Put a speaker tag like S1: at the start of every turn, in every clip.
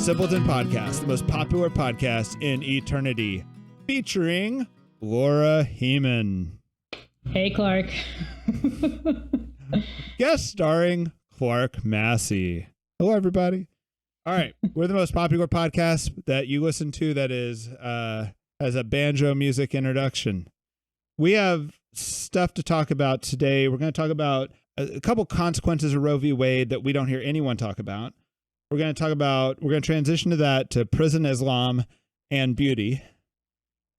S1: Simpleton Podcast, the most popular podcast in eternity, featuring Laura Heeman.
S2: Hey, Clark.
S1: Guest starring Clark Massey. Hello, everybody. All right, we're the most popular podcast that you listen to that is has a banjo music introduction. We have stuff to talk about today. We're going to talk about a couple consequences of Roe v. Wade that we don't hear anyone talk about. We're going to transition to that, to prison Islam and beauty.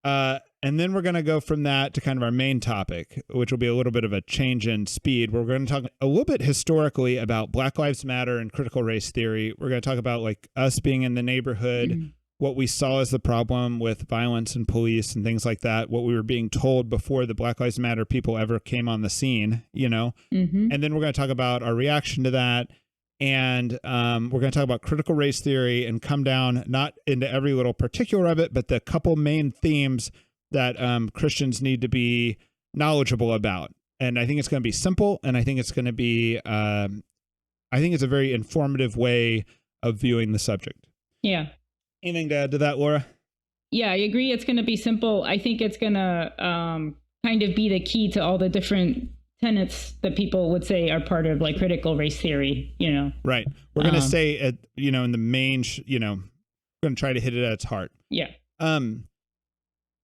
S1: And then we're going to go from that to kind of our main topic, which will be a little bit of a change in speed. We're going to talk a little bit historically about Black Lives Matter and critical race theory. We're going to talk about like us being in the neighborhood, what we saw as the problem with violence and police and things like that, what we were being told before the Black Lives Matter people ever came on the scene, you know? And then we're going to talk about our reaction to that. And we're going to talk about critical race theory and come down not into every little particular of it, but the couple main themes that Christians need to be knowledgeable about. And I think it's going to be simple, and I think it's going to be, I think it's a very informative way of viewing the subject. Yeah. Anything to add to that, Laura?
S2: Yeah, I agree. It's going to be simple. I think it's going to kind of be the key to all the different tenets that people would say are part of like critical race theory, you know?
S1: Right. We're going to say, in the main, we're going to try to hit it at its heart.
S2: Yeah.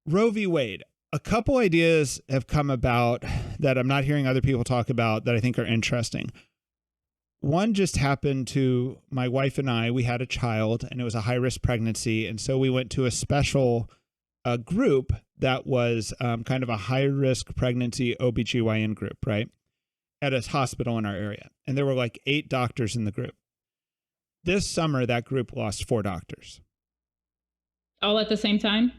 S1: Roe v. Wade. A couple ideas have come about that I'm not hearing other people talk about that I think are interesting. One just happened to my wife and I. We had a child and it was a high-risk pregnancy. And so we went to a special group that was kind of a high-risk pregnancy OBGYN group, right? At a hospital in our area. And there were like 8 doctors in the group. This summer, that group lost 4 doctors.
S2: All at the same time?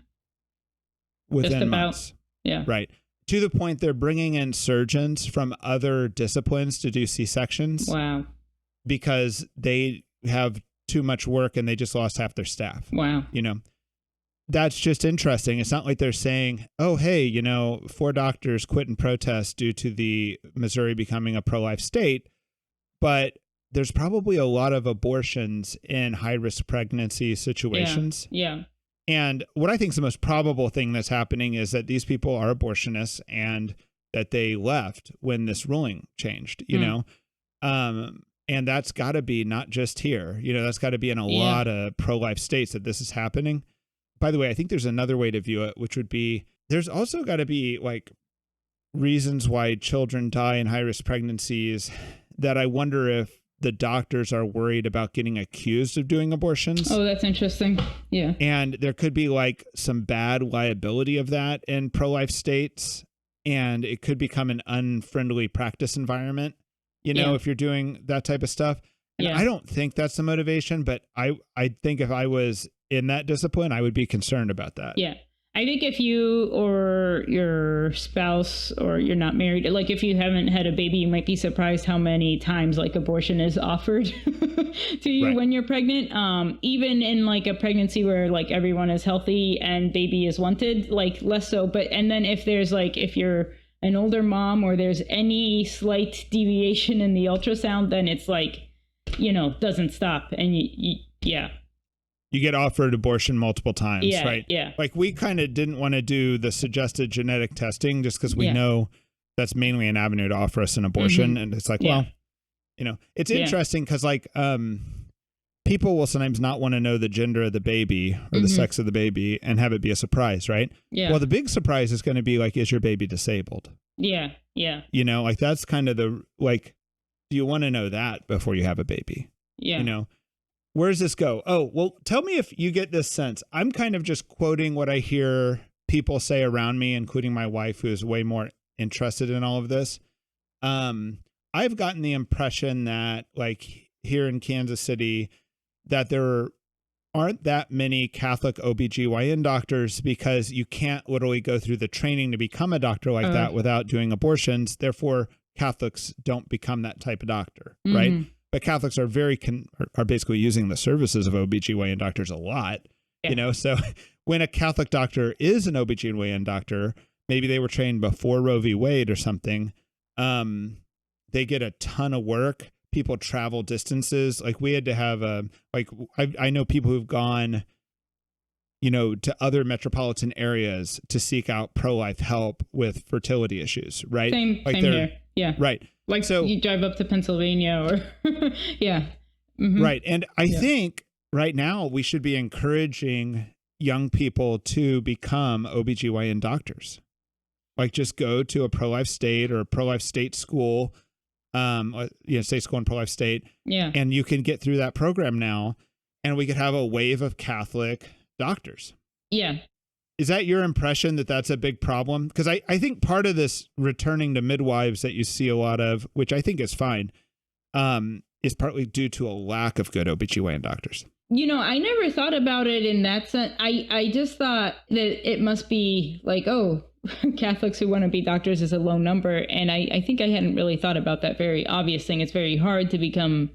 S1: Within
S2: just about,
S1: months.
S2: Yeah.
S1: Right. To the point they're bringing in surgeons from other disciplines to do C-sections.
S2: Wow.
S1: Because they have too much work and they just lost half their staff.
S2: Wow.
S1: You know, that's just interesting. It's not like they're saying, oh, hey, 4 doctors quit in protest due to the Missouri becoming a pro-life state. But there's probably a lot of abortions in high-risk pregnancy situations.
S2: Yeah.
S1: And what I think is the most probable thing that's happening is that these people are abortionists and that they left when this ruling changed, you know? And that's got to be not just here, that's got to be in a lot of pro-life states that this is happening. By the way, I think there's another way to view it, which would be there's also got to be like reasons why children die in high-risk pregnancies that I wonder if the doctors are worried about getting accused of doing abortions.
S2: Oh, that's interesting. Yeah.
S1: And there could be like some bad liability of that in pro-life states. And it could become an unfriendly practice environment, if you're doing that type of stuff. And I don't think that's the motivation, but I think if I was in that discipline, I would be concerned about that.
S2: Yeah. I think if you or your spouse or you're not married, like if you haven't had a baby, you might be surprised how many times like abortion is offered to you when you're pregnant. Even in like a pregnancy where like everyone is healthy and baby is wanted, like less so. But and then if there's like if you're an older mom or there's any slight deviation in the ultrasound, then it's like, doesn't stop. And
S1: you get offered abortion multiple times, right?
S2: Yeah.
S1: Like we kind of didn't want to do the suggested genetic testing just because we know that's mainly an avenue to offer us an abortion. And it's like, well, it's interesting because like people will sometimes not want to know the gender of the baby or the sex of the baby and have it be a surprise, right? Yeah. Well, the big surprise is going to be like, is your baby disabled?
S2: Yeah. Yeah.
S1: Like that's kind of do you want to know that before you have a baby? Yeah. Where does this go? Oh, well, tell me if you get this sense. I'm kind of just quoting what I hear people say around me, including my wife, who is way more interested in all of this. I've gotten the impression that like here in Kansas City, that there aren't that many Catholic OBGYN doctors because you can't literally go through the training to become a doctor like that without doing abortions. Therefore, Catholics don't become that type of doctor, right? But Catholics are are basically using the services of OBGYN doctors a lot, so when a Catholic doctor is an OBGYN doctor, maybe they were trained before Roe v. Wade or something, they get a ton of work. people travel distances. Like we had to have I know people who've gone, to other metropolitan areas to seek out pro-life help with fertility issues, right?
S2: Same here. Yeah.
S1: Right.
S2: Like so you drive up to Pennsylvania or yeah. Mm-hmm.
S1: Right. And I think right now we should be encouraging young people to become OBGYN doctors. Like just go to a pro-life state or a pro-life state school, state school and pro-life state.
S2: Yeah.
S1: And you can get through that program now and we could have a wave of Catholic doctors.
S2: Yeah.
S1: Is that your impression that that's a big problem? Because I think part of this returning to midwives that you see a lot of, which I think is fine, is partly due to a lack of good OBGYN doctors.
S2: I never thought about it in that sense. I just thought that it must be like, Catholics who want to be doctors is a low number. And I think I hadn't really thought about that very obvious thing. It's very hard to become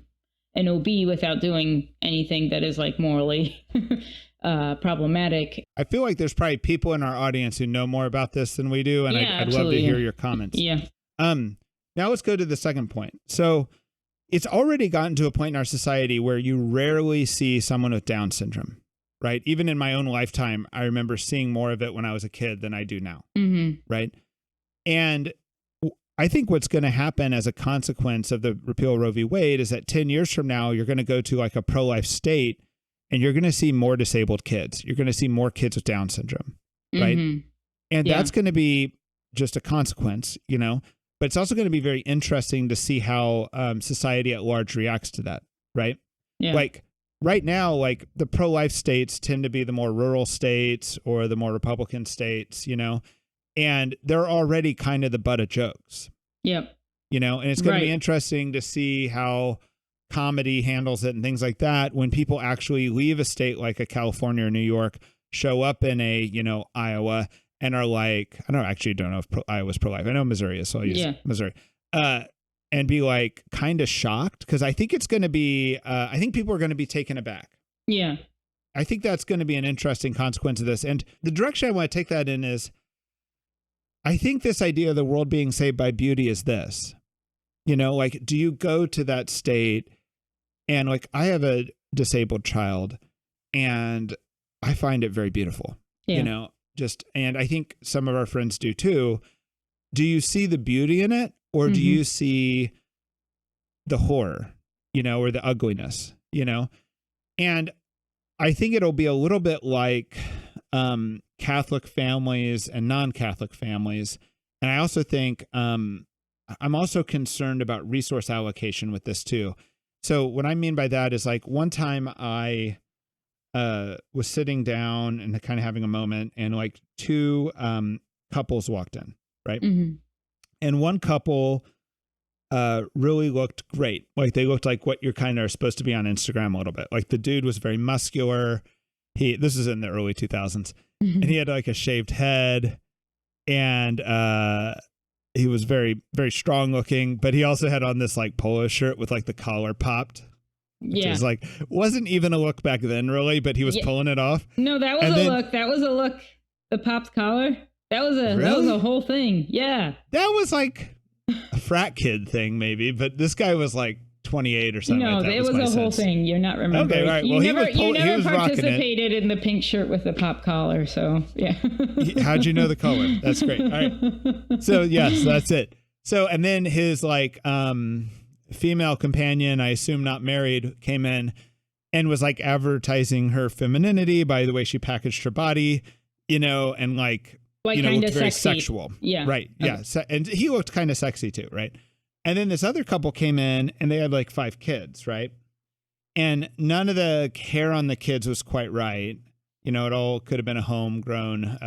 S2: an OB without doing anything that is like morally problematic.
S1: I feel like there's probably people in our audience who know more about this than we do. And I'd love to hear your comments.
S2: Yeah.
S1: Now let's go to the second point. So it's already gotten to a point in our society where you rarely see someone with Down syndrome, right? Even in my own lifetime, I remember seeing more of it when I was a kid than I do now, right? And I think what's going to happen as a consequence of the repeal of Roe v. Wade is that 10 years from now, you're going to go to like a pro-life state and you're going to see more disabled kids. You're going to see more kids with Down syndrome, right? And that's going to be just a consequence, but it's also going to be very interesting to see how society at large reacts to that, right?
S2: Yeah.
S1: Like right now, like the pro-life states tend to be the more rural states or the more Republican states, and they're already kind of the butt of jokes.
S2: Yep.
S1: And it's going to be interesting to see how comedy handles it and things like that when people actually leave a state like a California or New York, show up in a, Iowa, and are like, I don't know if Iowa's pro-life. I know Missouri is, so I'll use Missouri. And be like kind of shocked because I think it's going to be, I think people are going to be taken aback.
S2: Yeah.
S1: I think that's going to be an interesting consequence of this. And the direction I want to take that in is, I think this idea of the world being saved by beauty is this, like, do you go to that state and like, I have a disabled child and I find it very beautiful, and I think some of our friends do too. Do you see the beauty in it or do you see the horror, or the ugliness, and I think it'll be a little bit like, Catholic families and non-Catholic families. And I also think, I'm also concerned about resource allocation with this too. So what I mean by that is like one time I was sitting down and kind of having a moment and like two couples walked in, right? And one couple really looked great. Like they looked like what you're kind of supposed to be on Instagram a little bit. Like the dude was very muscular. This is in the early 2000s. And he had like a shaved head and he was very, very strong looking, but he also had on this like polo shirt with like the collar popped. Which was like, wasn't even a look back then really, but he was pulling it off.
S2: No, that was look. That was a look. The popped collar. That was a whole thing. Yeah.
S1: That was like a frat kid thing maybe, but this guy was like 28 or something.
S2: No,
S1: like that
S2: it was a whole thing. You're not remembering.
S1: Okay, right. Well,
S2: you
S1: he
S2: never
S1: was
S2: participated in the pink shirt with the pop collar. So yeah.
S1: How'd you know the color? That's great. All right. So yes, that's it. So, and then his like, female companion, I assume not married, came in and was like advertising her femininity by the way she packaged her body, and like looked very sexual.
S2: Yeah.
S1: Right. Okay. Yeah. And he looked kind of sexy too. Right. And then this other couple came in and they had like 5 kids, right? And none of the hair on the kids was quite right. It all could have been a homegrown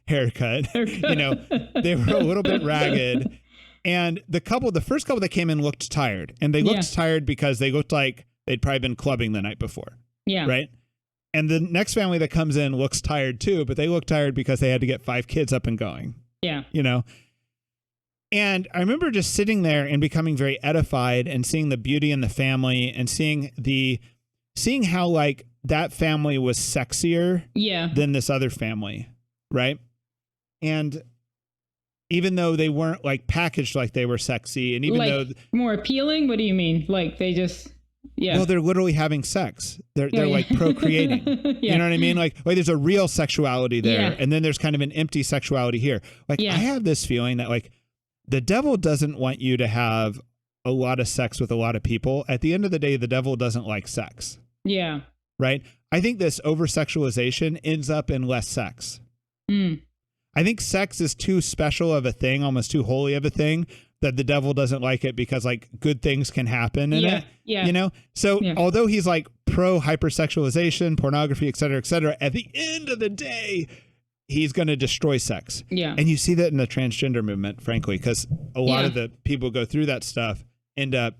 S1: haircut. They were a little bit ragged. And the first couple that came in looked tired. And they looked tired because they looked like they'd probably been clubbing the night before.
S2: Yeah.
S1: Right? And the next family that comes in looks tired too, but they look tired because they had to get 5 kids up and going.
S2: Yeah.
S1: And I remember just sitting there and becoming very edified and seeing the beauty in the family and seeing how like that family was sexier than this other family. Right. And even though they weren't like packaged like they were sexy, and even
S2: like,
S1: though
S2: more appealing. What do you mean? Like they just, yeah.
S1: Well, they're literally having sex. They're like procreating.
S2: Yeah.
S1: You know what I mean? Like there's a real sexuality there,
S2: Yeah.
S1: and then there's kind of an empty sexuality here. Like I have this feeling that like the devil doesn't want you to have a lot of sex with a lot of people. At the end of the day, the devil doesn't like sex.
S2: Yeah.
S1: Right? I think this over-sexualization ends up in less sex. I think sex is too special of a thing, almost too holy of a thing, that the devil doesn't like it because like good things can happen in it.
S2: Yeah.
S1: You know? So although he's like pro hypersexualization, pornography, et cetera, at the end of the day, he's going to destroy sex.
S2: Yeah.
S1: And you see that in the transgender movement, frankly, because a lot of the people go through that stuff end up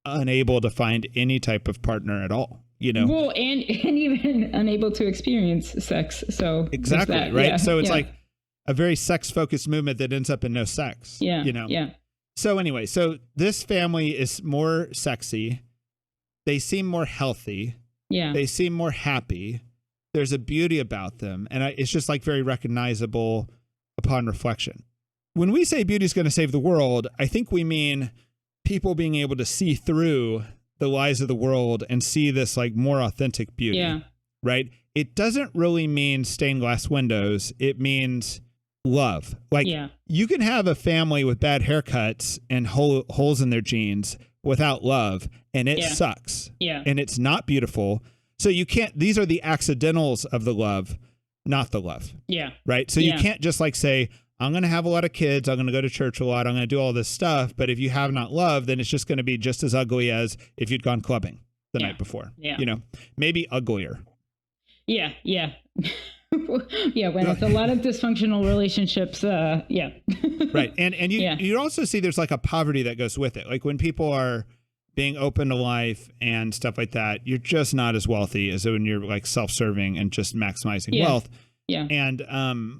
S1: unable to find any type of partner at all. You know,
S2: well, and even unable to experience sex. So
S1: exactly right. Yeah, so it's like a very sex focused movement that ends up in no sex.
S2: Yeah,
S1: you know.
S2: Yeah.
S1: So anyway, so this family is more sexy. They seem more healthy.
S2: Yeah.
S1: They seem more happy. There's a beauty about them, and it's just like very recognizable upon reflection. When we say beauty is going to save the world, I think we mean people being able to see through the lies of the world and see this like more authentic beauty. Yeah. Right? It doesn't really mean stained glass windows. It means love. Like you can have a family with bad haircuts and holes in their jeans without love, and it sucks. Yeah. And it's not beautiful. So you can't, these are the accidentals of the love, not the love. Yeah. Right? So you can't just like say, I'm going to have a lot of kids. I'm going to go to church a lot. I'm going to do all this stuff. But if you have not loved, then it's just going to be just as ugly as if you'd gone clubbing the night before. Yeah. You know, maybe uglier.
S2: Yeah. Yeah. Yeah. When it's a lot of dysfunctional relationships. Yeah.
S1: Right. And you also see there's like a poverty that goes with it. Like when people are being open to life and stuff like that, you're just not as wealthy as when you're like self-serving and just maximizing wealth. Yeah. And,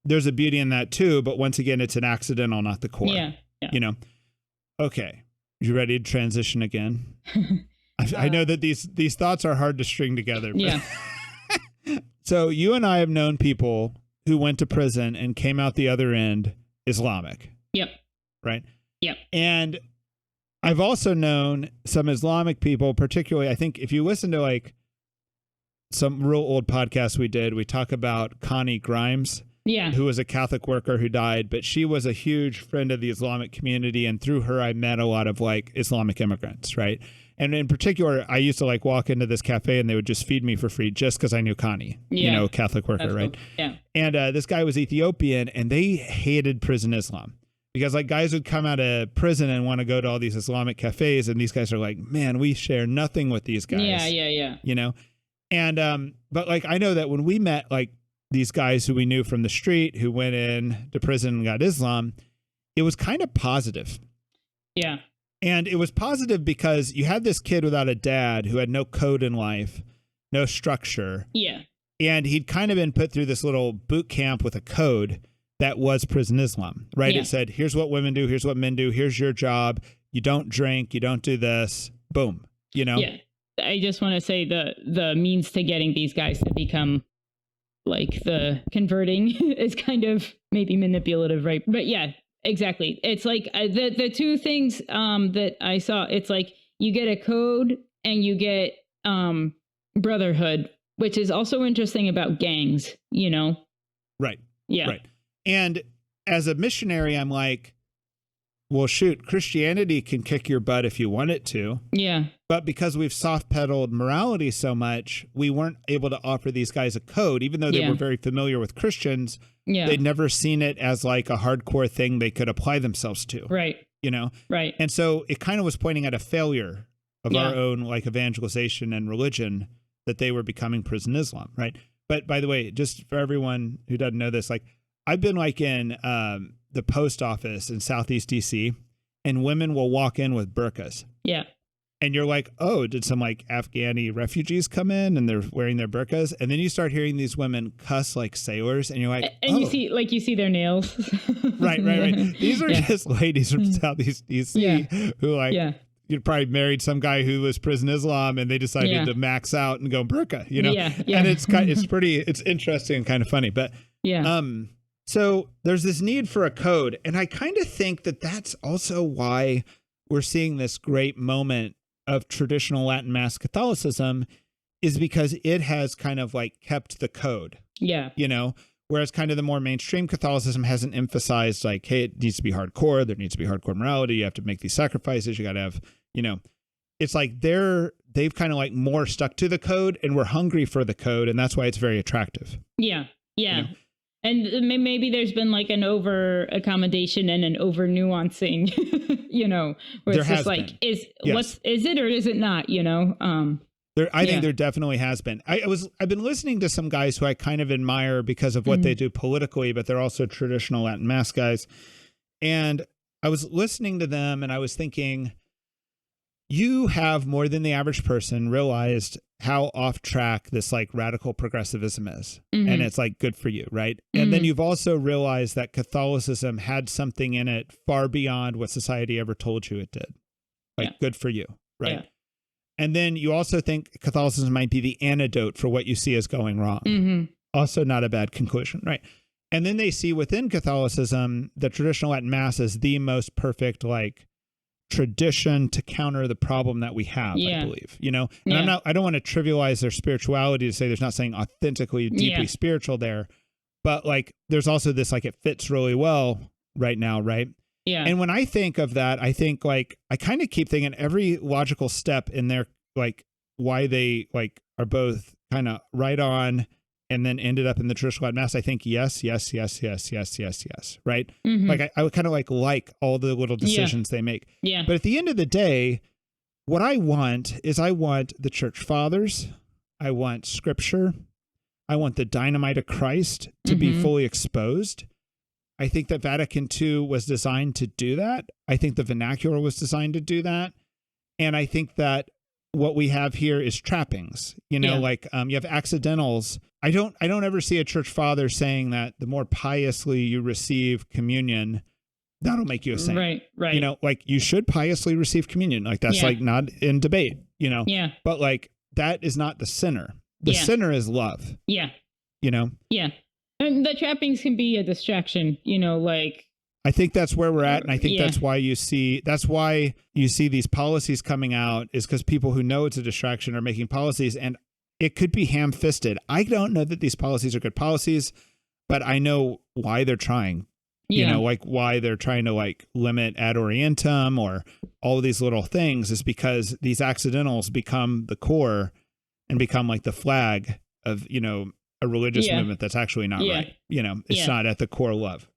S1: there's a beauty in that too, but once again, it's an accidental, not the core. Yeah. You know? Okay. You ready to transition again? I know that these thoughts are hard to string together. But yeah. So you and I have known people who went to prison and came out the other end Islamic. Yep. Right? Yep. And I've also known some Islamic people, particularly, I think if you listen to like some real old podcasts we did, we talk about Connie Grimes. Yeah. Who was a Catholic worker who died, but she was a huge friend of the Islamic community. And through her, I met a lot of like Islamic immigrants. Right. And in particular, I used to like walk into this cafe and they would just feed me for free just because I knew Connie, you know, Catholic worker. That's right. Cool. Yeah. And this guy was Ethiopian and they hated prison Islam because like guys would come out of prison and want to go to all these Islamic cafes. And these guys are like, man, we share nothing with these guys. Yeah. Yeah. Yeah. You know, and but like I know that when we met like these guys who we knew from the street who went in to prison and got Islam, it was kind of positive. Yeah. And it was positive because you had this kid without a dad who had no code in life, no structure. Yeah. And he'd kind of been put through this little boot camp with a code that was prison Islam, right? Yeah. It said, here's what women do. Here's what men do. Here's your job. You don't drink. You don't do this. Boom. You know? Yeah.
S2: I just want to say the means to getting these guys to become like the converting is kind of maybe manipulative, right? But yeah, exactly. It's like the two things that I saw, it's like you get a code and you get brotherhood, which is also interesting about gangs, you know?
S1: Right. Yeah. Right. And as a missionary, I'm like, well, shoot, Christianity can kick your butt if you want it to. Yeah. But because we've soft pedaled morality so much, we weren't able to offer these guys a code, even though they were very familiar with Christians. Yeah. They'd never seen it as like a hardcore thing they could apply themselves to. Right. You know? Right. And so it kind of was pointing at a failure of our own like evangelization and religion that they were becoming prison Islam. Right. But by the way, just for everyone who doesn't know this, like I've been like in the post office in Southeast DC and women will walk in with burqas. Yeah. And you're like, oh, did some like Afghani refugees come in and they're wearing their burqas? And then you start hearing these women cuss like sailors and you're like,
S2: and you see their nails.
S1: Right. These are just ladies from Southeast DC who like, you probably married some guy who was prison Islam and they decided to max out and go burqa, you know? Yeah. And it's interesting and kind of funny, but, So there's this need for a code. And I kind of think that that's also why we're seeing this great moment of traditional Latin Mass Catholicism, is because it has kind of like kept the code.
S2: Yeah.
S1: You know, whereas kind of the more mainstream Catholicism hasn't emphasized like, hey, it needs to be hardcore. There needs to be hardcore morality. You have to make these sacrifices. You got to have, you know, it's like they've kind of like more stuck to the code, and we're hungry for the code. And that's why it's very attractive.
S2: Yeah. Yeah.
S1: You know?
S2: And maybe there's been like an over accommodation and an over nuancing, you know, where it's just like, is it or is it not, you know?
S1: I think there definitely has been. I've been listening to some guys who I kind of admire because of what they do politically, but they're also traditional Latin Mass guys. And I was listening to them and I was thinking, you have more than the average person realized how off track this like radical progressivism is. And it's like good for you, right? And then you've also realized that Catholicism had something in it far beyond what society ever told you it did. Like good for you, right? Yeah. And then you also think Catholicism might be the antidote for what you see as going wrong. Also not a bad conclusion, right? And then they see within Catholicism, the traditional Latin Mass as the most perfect, like, tradition to counter the problem that we have, I believe, you know, and I don't want to trivialize their spirituality to say there's not saying authentically, deeply spiritual there, but like, there's also this, like, it fits really well right now. Right. Yeah. And when I think of that, I think like, I kind of keep thinking every logical step in their, like, why they like are both kind of right on and then ended up in the traditional Latin Mass. I think yes. Right. Like I would kind of like all the little decisions they make. Yeah. But at the end of the day, what I want is I want the church fathers. I want scripture. I want the dynamite of Christ to be fully exposed. I think that Vatican II was designed to do that. I think the vernacular was designed to do that. And I think that what we have here is trappings, you know, like you have accidentals. I don't ever see a church father saying that the more piously you receive communion, that'll make you a saint. Right. You know, like you should piously receive communion. Like that's like not in debate, you know. Yeah. But like that is not the sinner. The sinner is love. Yeah. You know? Yeah.
S2: And the trappings can be a distraction, you know, like.
S1: I think that's where we're at. And I think that's why you see these policies coming out, is because people who know it's a distraction are making policies, and it could be ham-fisted. I don't know that these policies are good policies, but I know why they're trying, you know, like why they're trying to like limit ad orientem or all of these little things is because these accidentals become the core and become like the flag of, you know, a religious movement that's actually not right. You know, it's not at the core love.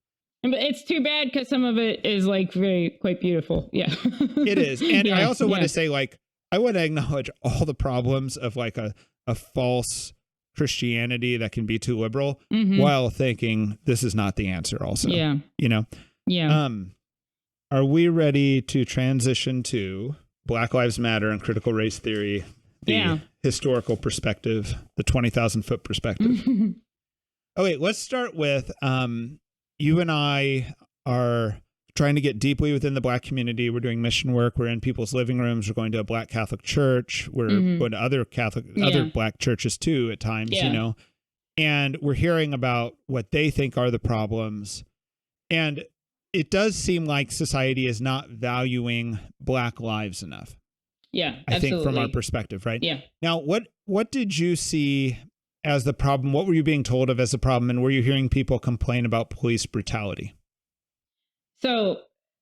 S2: But it's too bad because some of it is like quite beautiful. Yeah,
S1: it is. And I also want to say, like, I want to acknowledge all the problems of like a false Christianity that can be too liberal while thinking this is not the answer also. Yeah. You know? Yeah. Are we ready to transition to Black Lives Matter and critical race theory, the historical perspective, the 20,000 foot perspective? Okay, let's start with, you and I are trying to get deeply within the Black community. We're doing mission work. We're in people's living rooms. We're going to a Black Catholic church. We're going to other Black churches too at times, you know, and we're hearing about what they think are the problems. And it does seem like society is not valuing Black lives enough. Yeah, I think from our perspective, right? Yeah. Now, what did you see as the problem? What were you being told of as a problem? And were you hearing people complain about police brutality?
S2: So,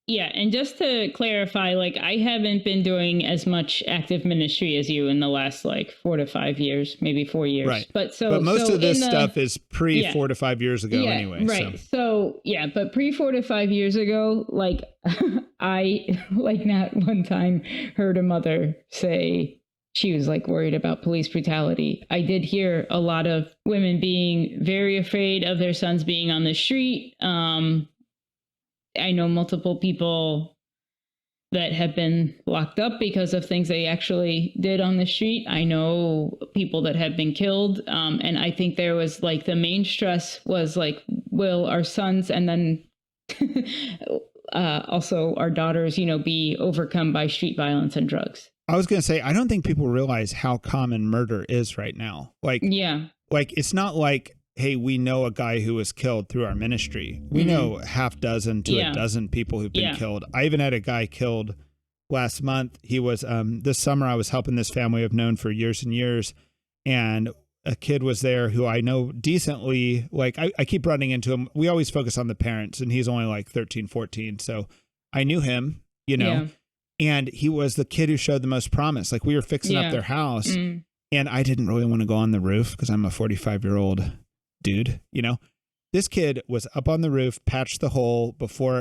S2: yeah. And just to clarify, like, I haven't been doing as much active ministry as you in the last like 4 to 5 years, maybe 4 years. Right. But most of this stuff is pre 4 to 5 years ago anyway. Right. So but pre 4 to 5 years ago, like I like not one time heard a mother say she was like worried about police brutality. I did hear a lot of women being very afraid of their sons being on the street. I know multiple people that have been locked up because of things they actually did on the street. I know people that have been killed. And I think there was like the main stress was like, will our sons and then also our daughters, you know, be overcome by street violence and drugs?
S1: I was going to say, I don't think people realize how common murder is right now. Like, like it's not like hey, we know a guy who was killed through our ministry. We know half dozen to a dozen people who've been killed. I even had a guy killed last month. He was, this summer I was helping this family I've known for years and years. And a kid was there who I know decently. Like I keep running into him. We always focus on the parents, and he's only like 13, 14. So I knew him, you know, and he was the kid who showed the most promise. Like we were fixing up their house and I didn't really want to go on the roof because I'm a 45-year-old dude, you know. This kid was up on the roof, patched the hole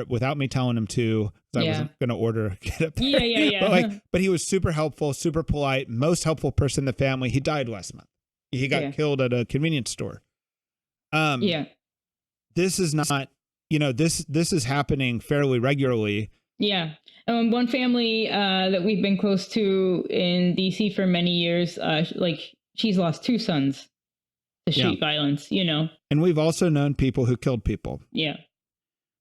S1: without me telling him to. I wasn't going to order get up there. But he was super helpful, super polite, most helpful person in the family. He died last month. He got killed at a convenience store. This is not, you know, this is happening fairly regularly. Yeah.
S2: One family that we've been close to in DC for many years, like she's lost 2 sons to street violence, you know.
S1: And we've also known people who killed people.
S2: Yeah.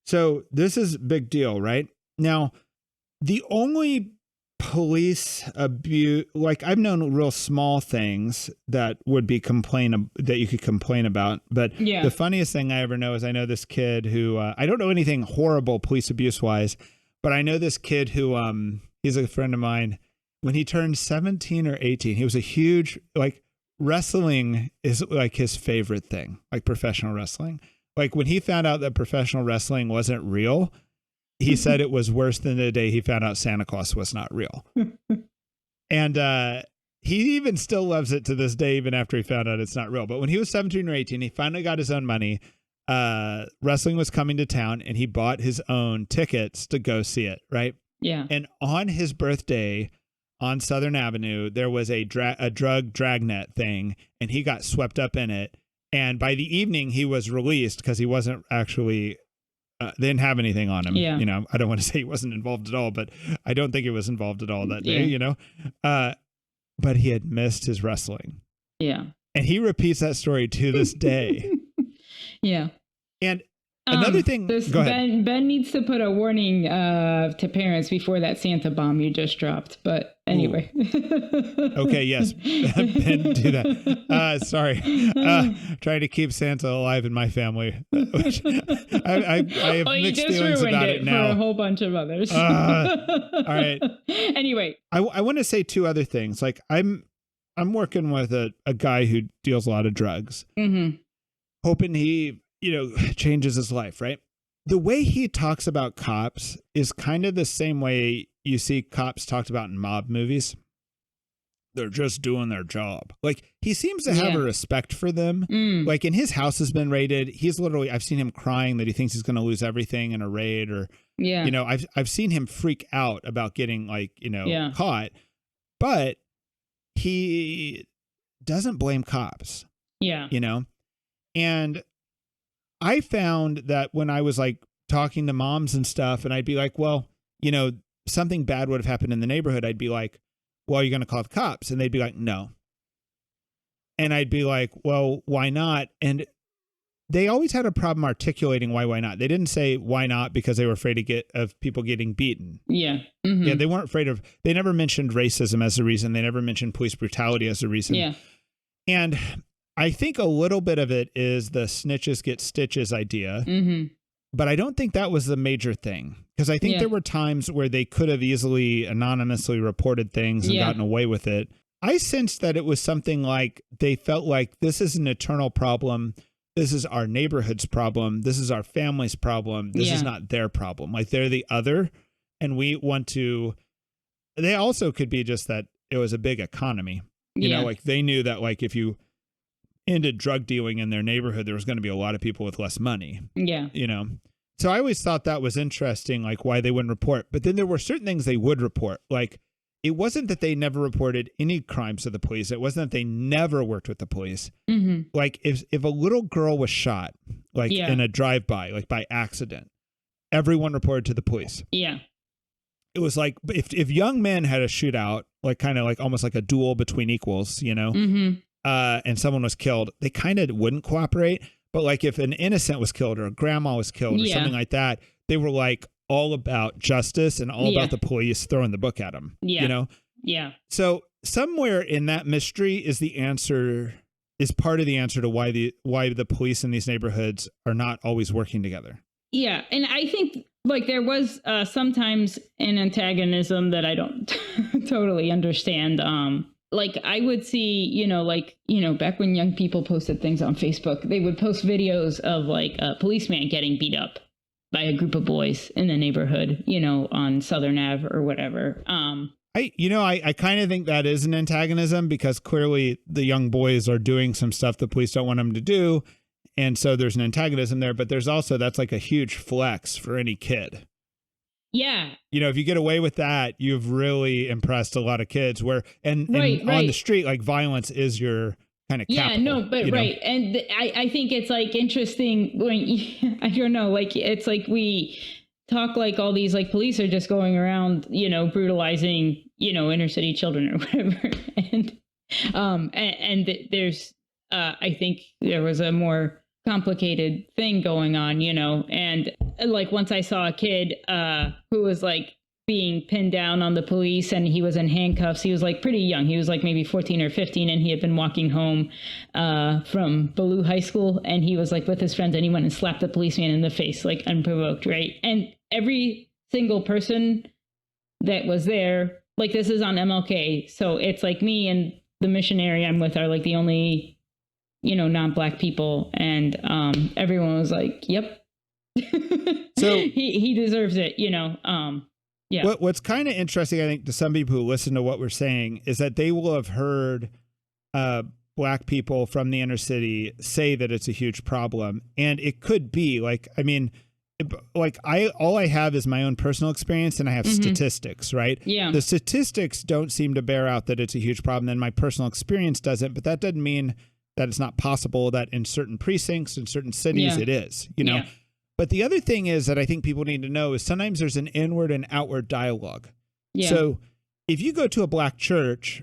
S1: So this is a big deal, right? Now, the only police abuse, like I've known real small things that would be that you could complain about. But the funniest thing I ever know is I know this kid who, I don't know anything horrible police abuse wise, but I know this kid who, he's a friend of mine. When he turned 17 or 18, he was a huge, like, wrestling is like his favorite thing, like professional wrestling. Like when he found out that professional wrestling wasn't real, he said it was worse than the day he found out Santa Claus was not real. And he even still loves it to this day, even after he found out it's not real. But when he was 17 or 18, he finally got his own money. Wrestling was coming to town and he bought his own tickets to go see it. Right.
S2: Yeah.
S1: And on his birthday, on Southern Avenue, there was a drug dragnet thing, and he got swept up in it. And by the evening, he was released because he wasn't actually, they didn't have anything on him.
S2: Yeah.
S1: You know, I don't want to say he wasn't involved at all, but I don't think he was involved at all that day, you know. But he had missed his wrestling.
S2: Yeah.
S1: And he repeats that story to this day.
S2: Yeah.
S1: And another thing, go ahead.
S2: Ben needs to put a warning to parents before that Santa bomb you just dropped. But anyway.
S1: Okay, yes. Ben, do that. Sorry. Trying to keep Santa alive in my family. I have mixed feelings about it now.
S2: For a whole bunch of others.
S1: All right.
S2: Anyway.
S1: I want to say 2 other things. Like I'm working with a guy who deals a lot of drugs. Hoping he, you know, changes his life, right? The way he talks about cops is kind of the same way you see cops talked about in mob movies. They're just doing their job. Like he seems to have a respect for them. Like, and his house has been raided. He's literally, I've seen him crying that he thinks he's going to lose everything in a raid, or, you know, I've seen him freak out about getting, like, you know, caught, but he doesn't blame cops. You know, and I found that when I was like talking to moms and stuff, and I'd be like, well, you know, something bad would have happened in the neighborhood. I'd be like, well, you're going to call the cops? And they'd be like, no. And I'd be like, well, why not? And they always had a problem articulating why not. They didn't say why not because they were afraid of people getting beaten.
S2: Yeah.
S1: Yeah. They weren't afraid of, they never mentioned racism as a reason. They never mentioned police brutality as a reason.
S2: Yeah.
S1: And I think a little bit of it is the snitches get stitches idea, but I don't think that was the major thing, because I think there were times where they could have easily anonymously reported things and gotten away with it. I sensed that it was something like they felt like this is an eternal problem. This is our neighborhood's problem. This is our family's problem. This is not their problem. Like they're the other, and we want to. They also could be just that it was a big economy. You know, like they knew that, like, if you ended drug dealing in their neighborhood, there was going to be a lot of people with less money. Yeah. You know, so I always thought that was interesting, like why they wouldn't report. But then there were certain things they would report. Like it wasn't that they never reported any crimes to the police. It wasn't that they never worked with the police. Like if a little girl was shot, like in a drive-by, like by accident, everyone reported to the police. Yeah. It was like if young men had a shootout, like kind of like almost like a duel between equals, you know, and someone was killed, they kind of wouldn't cooperate. But like if an innocent was killed or a grandma was killed or something like that, they were like all about justice and all about the police throwing the book at them, you know? Yeah. So somewhere in that mystery is the answer is part of the answer to why the police in these neighborhoods are not always working together.
S2: Yeah. And I think like there was sometimes an antagonism that I don't totally understand. Like I would see, back when young people posted things on Facebook, they would post videos of like a policeman getting beat up by a group of boys in the neighborhood, on Southern Ave or whatever.
S1: I kind of think that is an antagonism because clearly the young boys are doing some stuff the police don't want them to do. And so there's an antagonism there, but there's also, that's like a huge flex for any kid.
S2: Yeah.
S1: If you get away with that, you've really impressed a lot of kids and
S2: right.
S1: on the street, like violence is your kind of capital.
S2: Yeah, no, but right. And I think it's like interesting when, I don't know, like it's like we talk like all these like police are just going around, brutalizing, inner city children or whatever. And there's, I think there was a more complicated thing going on, and like once I saw a kid who was like being pinned down on the police and he was in handcuffs. He was like pretty young. He was like maybe 14 or 15 and he had been walking home from Ballou High School and he was like with his friends and he went and slapped the policeman in the face like unprovoked, right? And every single person that was there, like this is on MLK, so it's like me and the missionary I'm with are like the only non-Black people, and everyone was like, yep. So he deserves it, yeah.
S1: What's kind of interesting, I think, to some people who listen to what we're saying is that they will have heard Black people from the inner city say that it's a huge problem, and it could be all I have is my own personal experience, and I have statistics, right?
S2: Yeah.
S1: The statistics don't seem to bear out that it's a huge problem, and my personal experience doesn't, but that doesn't mean that it's not possible that in certain precincts, in certain cities, it is,
S2: Yeah.
S1: But the other thing is that I think people need to know is sometimes there's an inward and outward dialogue.
S2: Yeah.
S1: So if you go to a Black church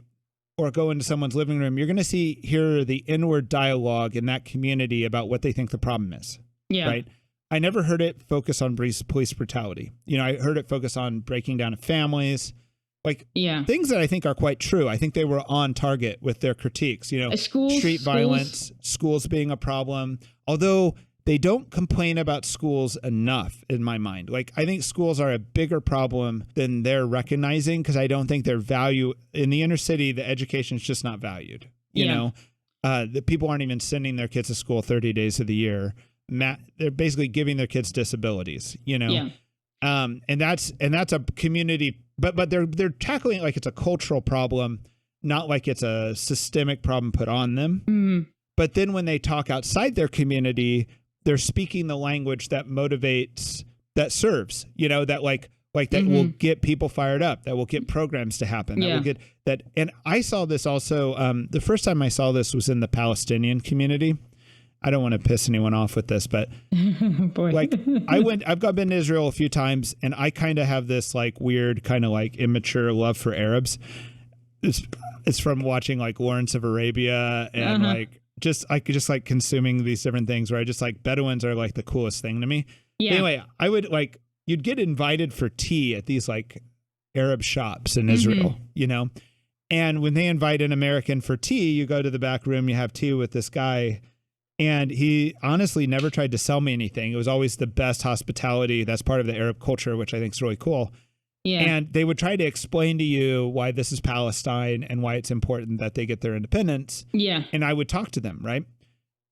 S1: or go into someone's living room, you're going to hear the inward dialogue in that community about what they think the problem is.
S2: Yeah.
S1: Right. I never heard it focus on police brutality. I heard it focus on breaking down of families, things that I think are quite true. I think they were on target with their critiques, street violence, schools being a problem, although they don't complain about schools enough in my mind. I think schools are a bigger problem than they're recognizing because I don't think their value in the inner city, the education is just not valued. The people aren't even sending their kids to school 30 days of the year. They're basically giving their kids disabilities, and that's a community, but they're tackling it like it's a cultural problem, not like it's a systemic problem put on them.
S2: Mm-hmm.
S1: But then when they talk outside their community, they're speaking the language that motivates, that serves, that will get people fired up, that will get programs to happen, that will get that. And I saw this also, the first time I saw this was in the Palestinian community. I don't want to piss anyone off with this, but I've been to Israel a few times and I kind of have this weird kind of immature love for Arabs. It's from watching Lawrence of Arabia and just consuming these different things where I just Bedouins are the coolest thing to me.
S2: Yeah.
S1: Anyway, I would you'd get invited for tea at these Arab shops in Israel, and when they invite an American for tea, you go to the back room, you have tea with this guy. And he honestly never tried to sell me anything. It was always the best hospitality. That's part of the Arab culture, which I think is really cool.
S2: Yeah.
S1: And they would try to explain to you why this is Palestine and why it's important that they get their independence.
S2: Yeah.
S1: And I would talk to them, right?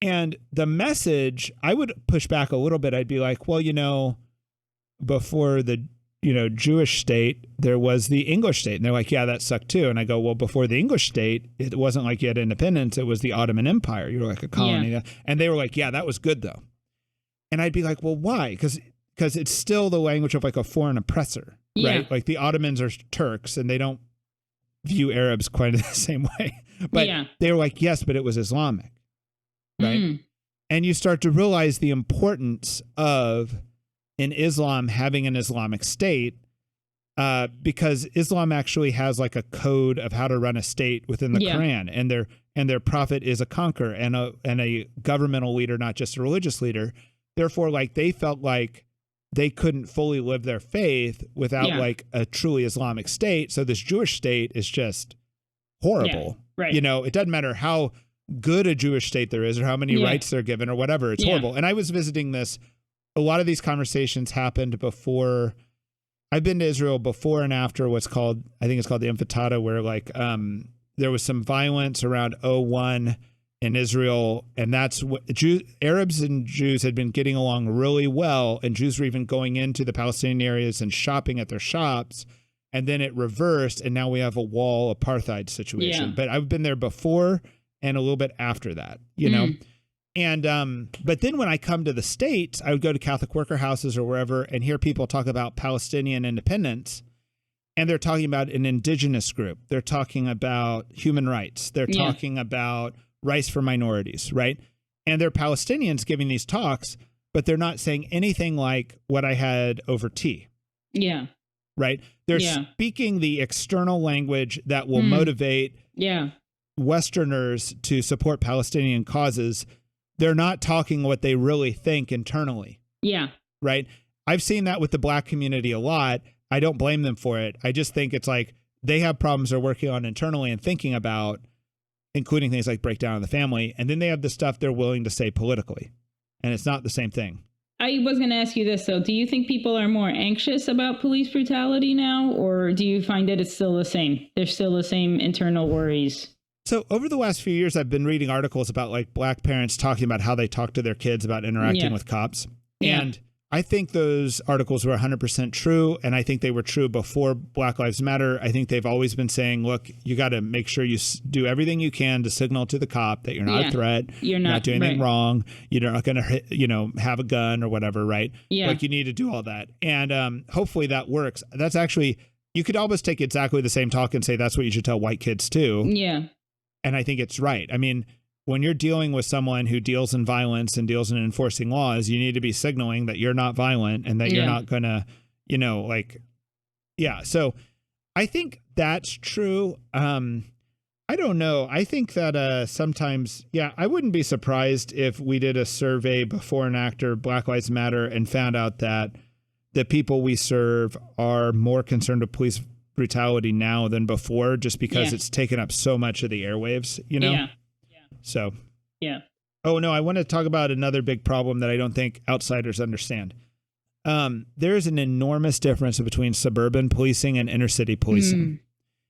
S1: And the message, I would push back a little bit. I'd be like, well, before the Jewish state, there was the English state. And they're like, yeah, that sucked too. And I go, well, before the English state, it wasn't like you had independence. It was the Ottoman Empire. You were like a colony. Yeah. And they were like, yeah, that was good though. And I'd be like, well, why? Because it's still the language of a foreign oppressor, right? The Ottomans are Turks and they don't view Arabs quite in the same way. But they were like, yes, but it was Islamic, right? Mm. And you start to realize the importance of in Islam having an Islamic state, because Islam actually has a code of how to run a state within the Quran, and their prophet is a conqueror and a governmental leader, not just a religious leader. Therefore, they felt like they couldn't fully live their faith without a truly Islamic state. So this Jewish state is just horrible.
S2: Yeah, right.
S1: It doesn't matter how good a Jewish state there is or how many rights they're given or whatever. It's horrible. And I was visiting this. A lot of these conversations happened before. I've been to Israel before and after what's called, I think it's called the Intifada, where like there was some violence around 2001 in Israel. And that's what Arabs and Jews had been getting along really well. And Jews were even going into the Palestinian areas and shopping at their shops. And then it reversed. And now we have a wall apartheid situation. But I've been there before and a little bit after that, you know? And, but then when I come to the States, I would go to Catholic worker houses or wherever and hear people talk about Palestinian independence. And they're talking about an indigenous group. They're talking about human rights. They're talking about rights for minorities, right? And they're Palestinians giving these talks, but they're not saying anything like what I had over tea.
S2: Yeah.
S1: Right? They're speaking the external language that will motivate Westerners to support Palestinian causes. They're not talking what they really think internally. Yeah. Right? I've seen that with the Black community a lot. I don't blame them for it. I just think it's like they have problems they're working on internally and thinking about, including things like breakdown of the family. And then they have the stuff they're willing to say politically. And it's not the same thing.
S2: I was going to ask you this, though. Do you think people are more anxious about police brutality now, or do you find that it's still the same? There's still the same internal worries?
S1: So over the last few years, I've been reading articles about like Black parents talking about how they talk to their kids about interacting with cops. And I think those articles were 100% true. And I think they were true before Black Lives Matter. I think they've always been saying, look, you got to make sure you do everything you can to signal to the cop that you're not a threat. You're not doing anything wrong. You're not going to, have a gun or whatever. Right. Yeah. Like you need to do all that. And hopefully that works. That's actually, you could almost take exactly the same talk and say that's what you should tell white kids too. Yeah. And I think it's right. I mean, when you're dealing with someone who deals in violence and deals in enforcing laws, you need to be signaling that you're not violent and that you're not going to, So I think that's true. I don't know. I think that sometimes, I wouldn't be surprised if we did a survey before and after Black Lives Matter and found out that the people we serve are more concerned with police brutality now than before, just because it's taken up so much of the airwaves, So, Oh, no, I want to talk about another big problem that I don't think outsiders understand. There's an enormous difference between suburban policing and inner city policing.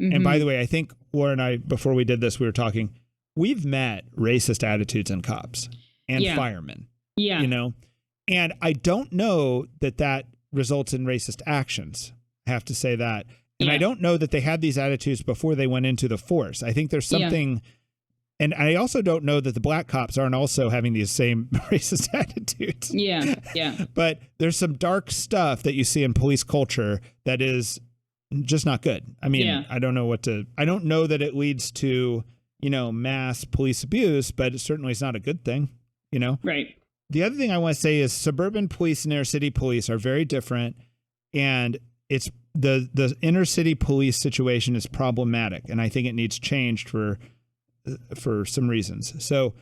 S1: And by the way, I think Laura and I, before we did this, we were talking, we've met racist attitudes in cops and firemen, and I don't know that results in racist actions. I have to say that. And I don't know that they had these attitudes before they went into the force. I think there's something, and I also don't know that the Black cops aren't also having these same racist attitudes. But there's some dark stuff that you see in police culture that is just not good. I mean, I don't know that it leads to, mass police abuse, but it certainly is not a good thing, Right. The other thing I want to say is suburban police and inner city police are very different, and it's the inner city police situation is problematic, and I think it needs changed for some reasons. So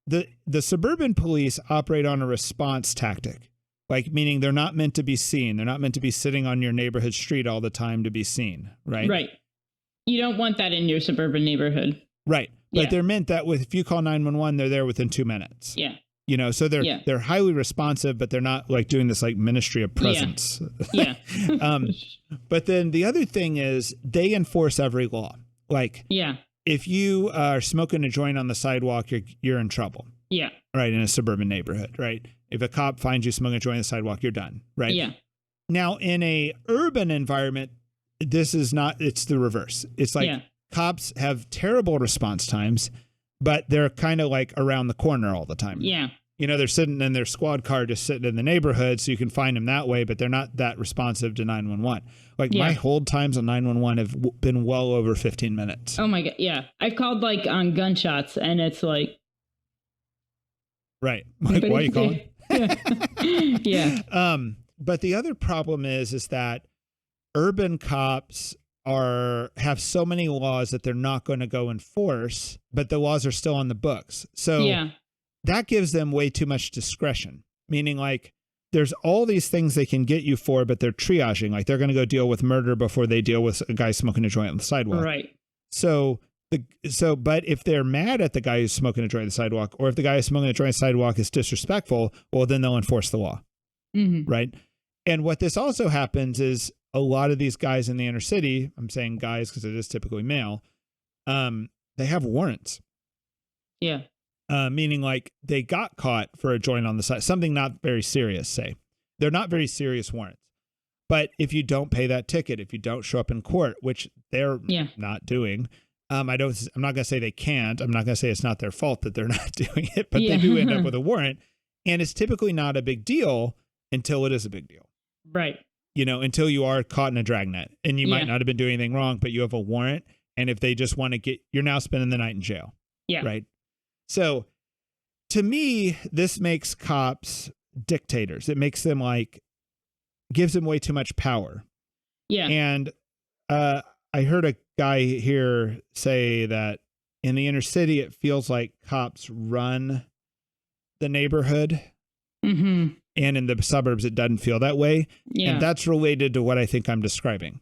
S1: the suburban police operate on a response tactic, like meaning they're not meant to be seen. They're not meant to be sitting on your neighborhood street all the time to be seen, right? Right.
S2: You don't want that in your suburban neighborhood.
S1: Right. But they're meant that if you call 911, they're there within 2 minutes. Yeah. So they're highly responsive, but they're not like doing this like ministry of presence. Yeah. But then the other thing is they enforce every law. Like, if you are smoking a joint on the sidewalk, you're in trouble. Yeah. Right. In a suburban neighborhood. Right. If a cop finds you smoking a joint on the sidewalk, you're done. Right. Yeah. Now, in a urban environment, it's the reverse. It's like cops have terrible response times, but they're kind of like around the corner all the time. Yeah. They're sitting in their squad car, just sitting in the neighborhood, so you can find them that way, but they're not that responsive to 911. Like my hold times on 911 have been well over 15 minutes.
S2: Oh my God. Yeah. I've called like on gunshots and it's like.
S1: Right. Like, why are you calling? Yeah. But the other problem is that urban cops have so many laws that they're not going to go enforce, but the laws are still on the books. So that gives them way too much discretion, meaning like there's all these things they can get you for, but they're triaging. Like they're going to go deal with murder before they deal with a guy smoking a joint on the sidewalk. Right. So But if they're mad at the guy who's smoking a joint on the sidewalk, or if the guy who's smoking a joint on the sidewalk is disrespectful, well, then they'll enforce the law. Right. And what this also happens is a lot of these guys in the inner city, I'm saying guys because it is typically male, they have warrants.
S2: Yeah.
S1: Meaning like they got caught for a joint on the side, something not very serious, say. They're not very serious warrants. But if you don't pay that ticket, if you don't show up in court, which they're not doing, I'm not going to say they can't. I'm not going to say it's not their fault that they're not doing it, but they do end up with a warrant. And it's typically not a big deal until it is a big deal.
S2: Right.
S1: You know, until you are caught in a dragnet and you might not have been doing anything wrong, but you have a warrant. And if they just want to get, you're now spending the night in jail.
S2: Yeah.
S1: Right. So to me, this makes cops dictators. It makes them gives them way too much power.
S2: Yeah.
S1: And I heard a guy here say that in the inner city, it feels like cops run the neighborhood. And in the suburbs, it doesn't feel that way. Yeah. And that's related to what I think I'm describing.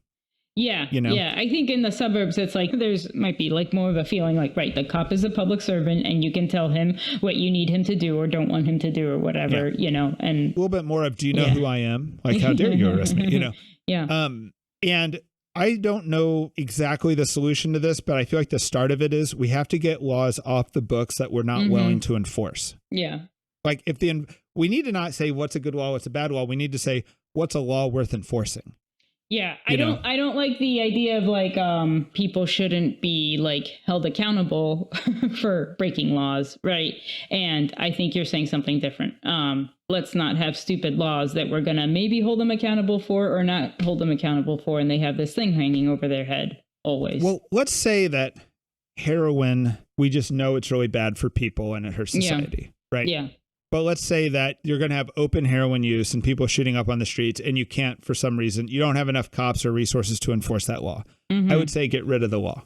S2: Yeah.
S1: You know?
S2: Yeah. I think in the suburbs, it's like might be like more of a feeling like, right, the cop is a public servant and you can tell him what you need him to do or don't want him to do or whatever, you know, and
S1: a little bit more of, do you know who I am? Like, how dare you arrest me? You know?
S2: Yeah.
S1: And I don't know exactly the solution to this, but I feel like the start of it is we have to get laws off the books that we're not willing to enforce.
S2: Yeah.
S1: Like we need to not say what's a good law, what's a bad law. We need to say what's a law worth enforcing.
S2: Yeah, I don't like the idea of like people shouldn't be like held accountable for breaking laws, right? And I think you're saying something different. Let's not have stupid laws that we're gonna maybe hold them accountable for or not hold them accountable for, and they have this thing hanging over their head always.
S1: Well, let's say that heroin, we just know it's really bad for people and it hurts society, right? Yeah. But let's say that you're going to have open heroin use and people shooting up on the streets and you can't, for some reason, you don't have enough cops or resources to enforce that law. I would say get rid of the law.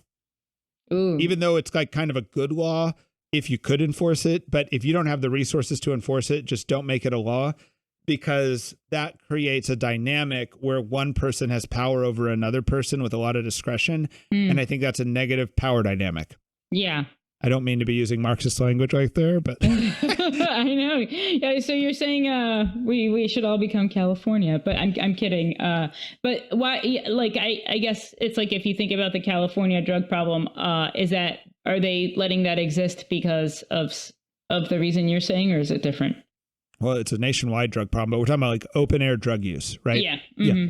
S1: Ooh. Even though it's like kind of a good law if you could enforce it. But if you don't have the resources to enforce it, just don't make it a law, because that creates a dynamic where one person has power over another person with a lot of discretion. And I think that's a negative power dynamic. Yeah. I don't mean to be using Marxist language right there, but
S2: I know. Yeah, so you're saying we should all become California, but I'm kidding. But why? Like I guess it's like if you think about the California drug problem, are they letting that exist because of the reason you're saying, or is it different?
S1: Well, it's a nationwide drug problem, but we're talking about like open air drug use, right? Yeah. Yeah.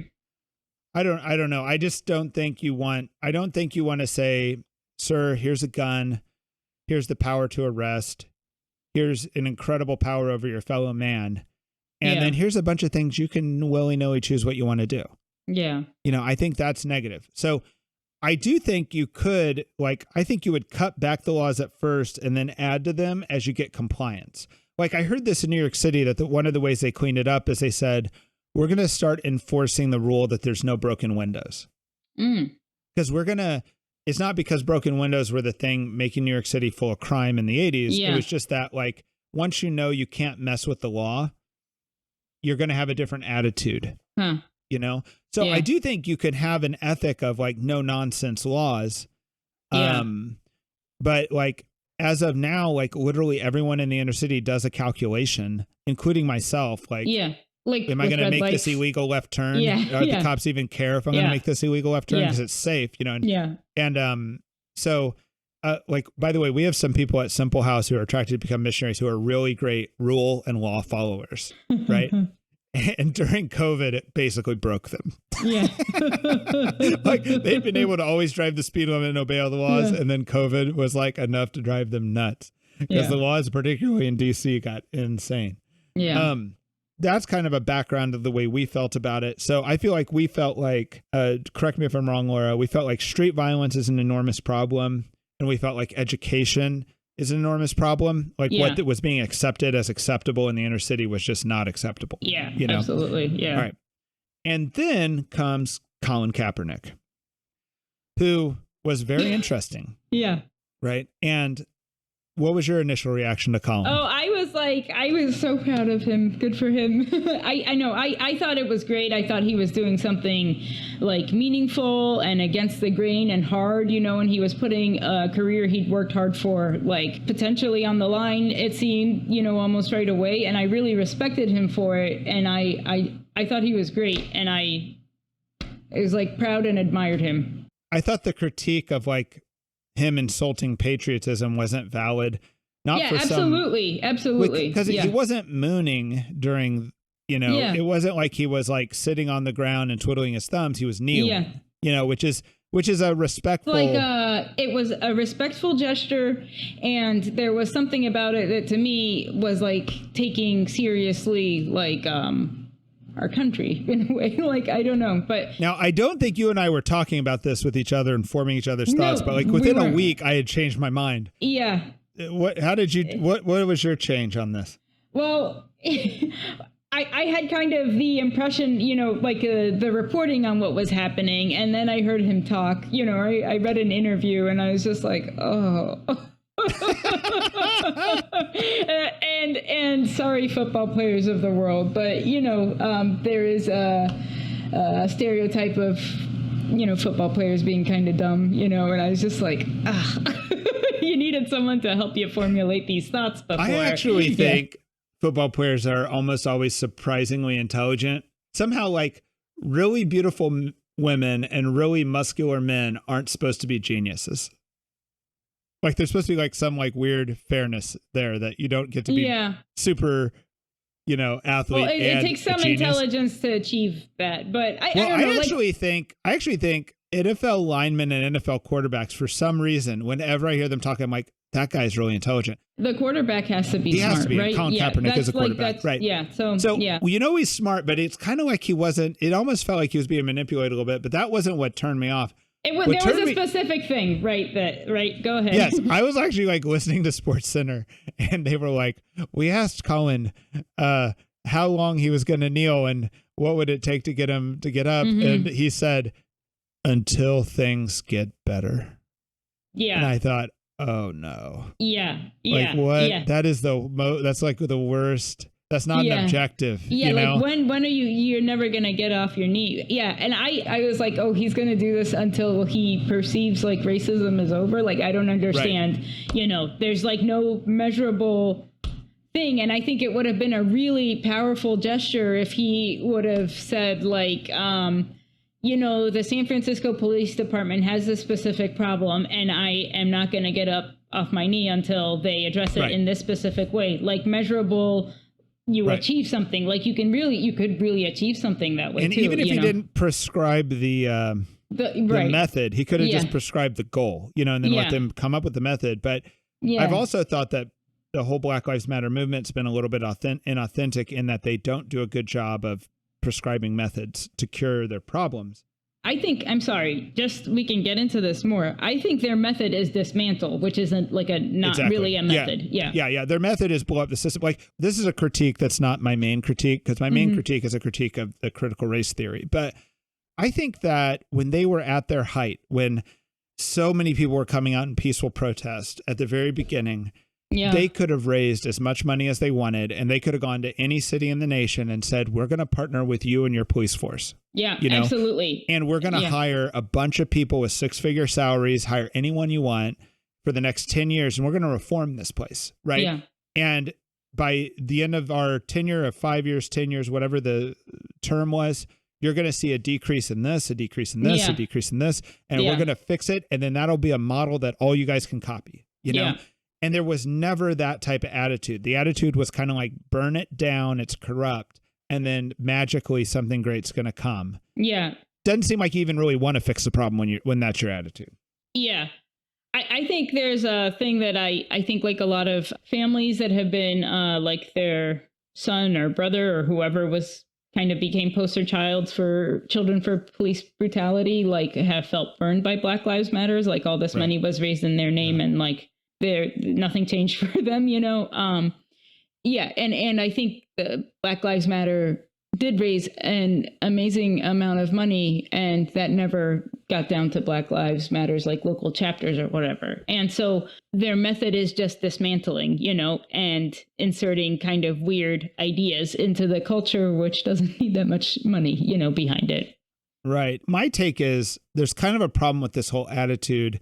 S1: I don't know. I just don't think you want to say, sir, here's a gun. Here's the power to arrest. Here's an incredible power over your fellow man. And then here's a bunch of things you can willy-nilly choose what you want to do. Yeah. You know, I think that's negative. So I do think you could, I think you would cut back the laws at first and then add to them as you get compliance. Like I heard this in New York City that one of the ways they cleaned it up is they said, we're going to start enforcing the rule that there's no broken windows. Because it's not because broken windows were the thing making New York City full of crime in the 80s. Yeah. It was just that, once you know you can't mess with the law, you're going to have a different attitude. You know? So I do think you could have an ethic of, no nonsense laws. Yeah. But, as of now, literally everyone in the inner city does a calculation, including myself. Am I going to make this illegal left turn? Yeah. The cops even care if I'm going to make this illegal left turn because it's safe, you know? And so, by the way, we have some people at Simple House who are attracted to become missionaries who are really great rule and law followers, right? And during COVID, it basically broke them. Yeah. They've been able to always drive the speed limit and obey all the laws. Yeah. And then COVID was enough to drive them nuts because the laws, particularly in DC, got insane. Yeah. That's kind of a background of the way we felt about it. So I feel like we felt correct me if I'm wrong, Laura, we felt like street violence is an enormous problem. And we felt like education is an enormous problem. What was being accepted as acceptable in the inner city was just not acceptable. Yeah, you know? Absolutely. Yeah. All right. And then comes Colin Kapernick, who was very interesting. Yeah. Right. And what was your initial reaction to Colin?
S2: Oh, I was so proud of him. Good for him. I know. I thought it was great. I thought he was doing something like meaningful and against the grain and hard, and he was putting a career he'd worked hard for, like potentially on the line, it seemed, almost right away. And I really respected him for it. And I thought he was great. And I was like proud and admired him.
S1: I thought the critique of like him insulting patriotism wasn't valid.
S2: Absolutely.
S1: Because he wasn't mooning during, it wasn't like he was like sitting on the ground and twiddling his thumbs. He was kneeling, which is a respectful.
S2: It was a respectful gesture. And there was something about it that to me was like taking seriously, like, our country in a way. Like, I don't know, but
S1: now I don't think you and I were talking about this with each other and forming each other's thoughts, but like within a week I had changed my mind.
S2: Yeah.
S1: What was your change on this?
S2: Well, I had kind of the impression, like the reporting on what was happening. And then I heard him talk, I read an interview and I was just like, oh, and sorry, football players of the world, but there is a stereotype of football players being kind of dumb, and I was just like, you needed someone to help you formulate these thoughts before.
S1: I actually think football players are almost always surprisingly intelligent. Somehow, like really beautiful women and really muscular men aren't supposed to be geniuses. Like there's supposed to be like some like weird fairness there that you don't get to be super, athlete.
S2: Well, it takes some intelligence to achieve that, but I don't know.
S1: I actually think NFL linemen and NFL quarterbacks, for some reason, whenever I hear them talk, I'm like, that guy's really intelligent.
S2: The quarterback has to be smart, right?
S1: Colin Kaepernick is a quarterback, right?
S2: Yeah. So
S1: he's smart, but it's kind of like he wasn't. It almost felt like he was being manipulated a little bit, but that wasn't what turned me off.
S2: There was a specific thing, right? Go ahead.
S1: Yes, I was actually like listening to Sports Center, and they were like, we asked Colin how long he was going to kneel and what would it take to get him to get up, and he said, until things get better.
S2: Yeah.
S1: And I thought, oh no.
S2: Yeah.
S1: Like what? Yeah. That is that's like the worst. That's not an objective.
S2: Yeah. Like when are you're never going to get off your knee. Yeah. And I was like, oh, he's going to do this until he perceives like racism is over. Like, I don't understand, there's like no measurable thing. And I think it would have been a really powerful gesture if he would have said like, the San Francisco Police Department has a specific problem, and I am not going to get up off my knee until they address it in this specific way. Like measurable, achieve something. Like you could really achieve something that way.
S1: And
S2: too,
S1: even if he didn't prescribe the method, he could have just prescribed the goal, and then let them come up with the method. But I've also thought that the whole Black Lives Matter movement's been a little bit inauthentic in that they don't do a good job of prescribing methods to cure their problems.
S2: I think, I'm sorry, we can get into this more. I think their method is dismantle, which isn't like really a method.
S1: Yeah. Their method is blow up the system. Like this is a critique that's not my main critique, because my main critique is a critique of the critical race theory. But I think that when they were at their height, when so many people were coming out in peaceful protest at the very beginning, they could have raised as much money as they wanted, and they could have gone to any city in the nation and said, we're going to partner with you and your police force.
S2: Yeah, absolutely.
S1: And we're going to hire a bunch of people with 6-figure salaries, hire anyone you want for the next 10 years, and we're going to reform this place, right? Yeah. And by the end of our tenure of 5 years, 10 years, whatever the term was, you're going to see a decrease in this, a decrease in this, a decrease in this, and we're going to fix it, and then that'll be a model that all you guys can copy, And there was never that type of attitude. The attitude was kind of like, burn it down, it's corrupt, and then magically something great's going to come.
S2: Yeah.
S1: Doesn't seem like you even really want to fix the problem when that's your attitude.
S2: Yeah. I think there's a thing that I think like a lot of families that have been like their son or brother or whoever became poster childs for children for police brutality, like have felt burned by Black Lives Matters. Like all this money was raised in their name and like, nothing changed for them, And I think the Black Lives Matter did raise an amazing amount of money, and that never got down to Black Lives Matters, like local chapters or whatever. And so their method is just dismantling, and inserting kind of weird ideas into the culture, which doesn't need that much money, behind it.
S1: Right. My take is there's kind of a problem with this whole attitude,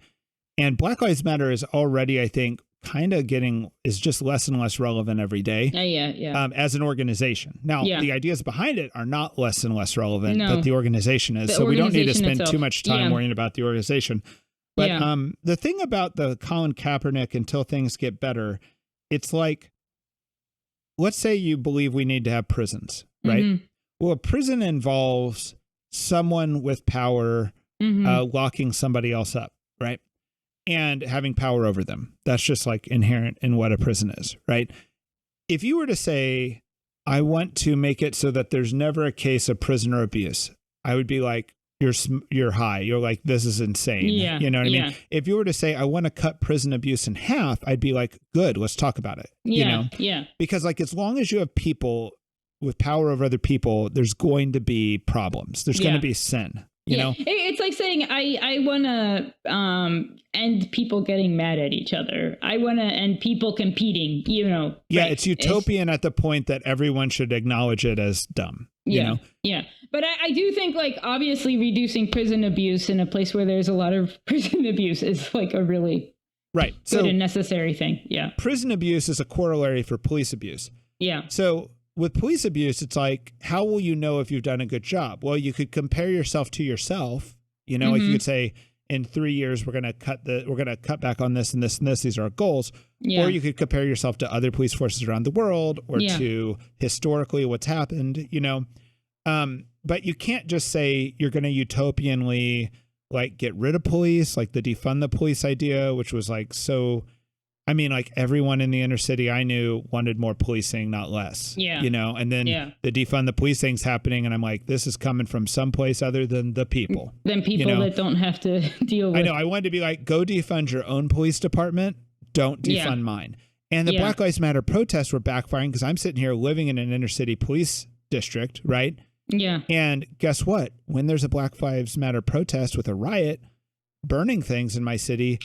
S1: and Black Lives Matter is already, I think, kind of is just less and less relevant every day.
S2: Yeah.
S1: As an organization. Now, the ideas behind it are not less and less relevant, but the organization is. So we don't need to spend too much time worrying about the organization. But the thing about the Colin Kapernick, until things get better, it's like, let's say you believe we need to have prisons, right? Mm-hmm. Well, a prison involves someone with power locking somebody else up, right? And having power over them. That's just like inherent in what a prison is, right? If you were to say, I want to make it so that there's never a case of prisoner abuse, I would be like, you're high. You're like, this is insane.
S2: Yeah,
S1: you know what I mean? If you were to say, I want to cut prison abuse in half, I'd be like, good, let's talk about it.
S2: Yeah.
S1: Because like, as long as you have people with power over other people, there's going to be problems. There's going to be sin. You know,
S2: it's like saying I want to end people getting mad at each other. I want to end people competing. Yeah,
S1: right? It's utopian at the point that everyone should acknowledge it as dumb.
S2: Yeah. But I do think, like, obviously reducing prison abuse in a place where there's a lot of prison abuse is like a really good and necessary thing. Yeah.
S1: Prison abuse is a corollary for police abuse.
S2: Yeah.
S1: So with police abuse, it's like, how will you know if you've done a good job? Well, you could compare yourself to yourself. Like you could say, in 3 years, we're going to cut back on this and this and this. These are our goals. Yeah. Or you could compare yourself to other police forces around the world, or to historically what's happened, but you can't just say you're going to utopianly like get rid of police, like the defund the police idea, which was like, so, I mean, like everyone in the inner city I knew wanted more policing, not less.
S2: Yeah.
S1: And then the defund the police thing's happening, and I'm like, this is coming from someplace other than the people.
S2: Than people that don't have to deal with.
S1: I know. I wanted to be like, go defund your own police department. Don't defund mine. And the Black Lives Matter protests were backfiring because I'm sitting here living in an inner city police district, right?
S2: Yeah.
S1: And guess what? When there's a Black Lives Matter protest with a riot, burning things in my city.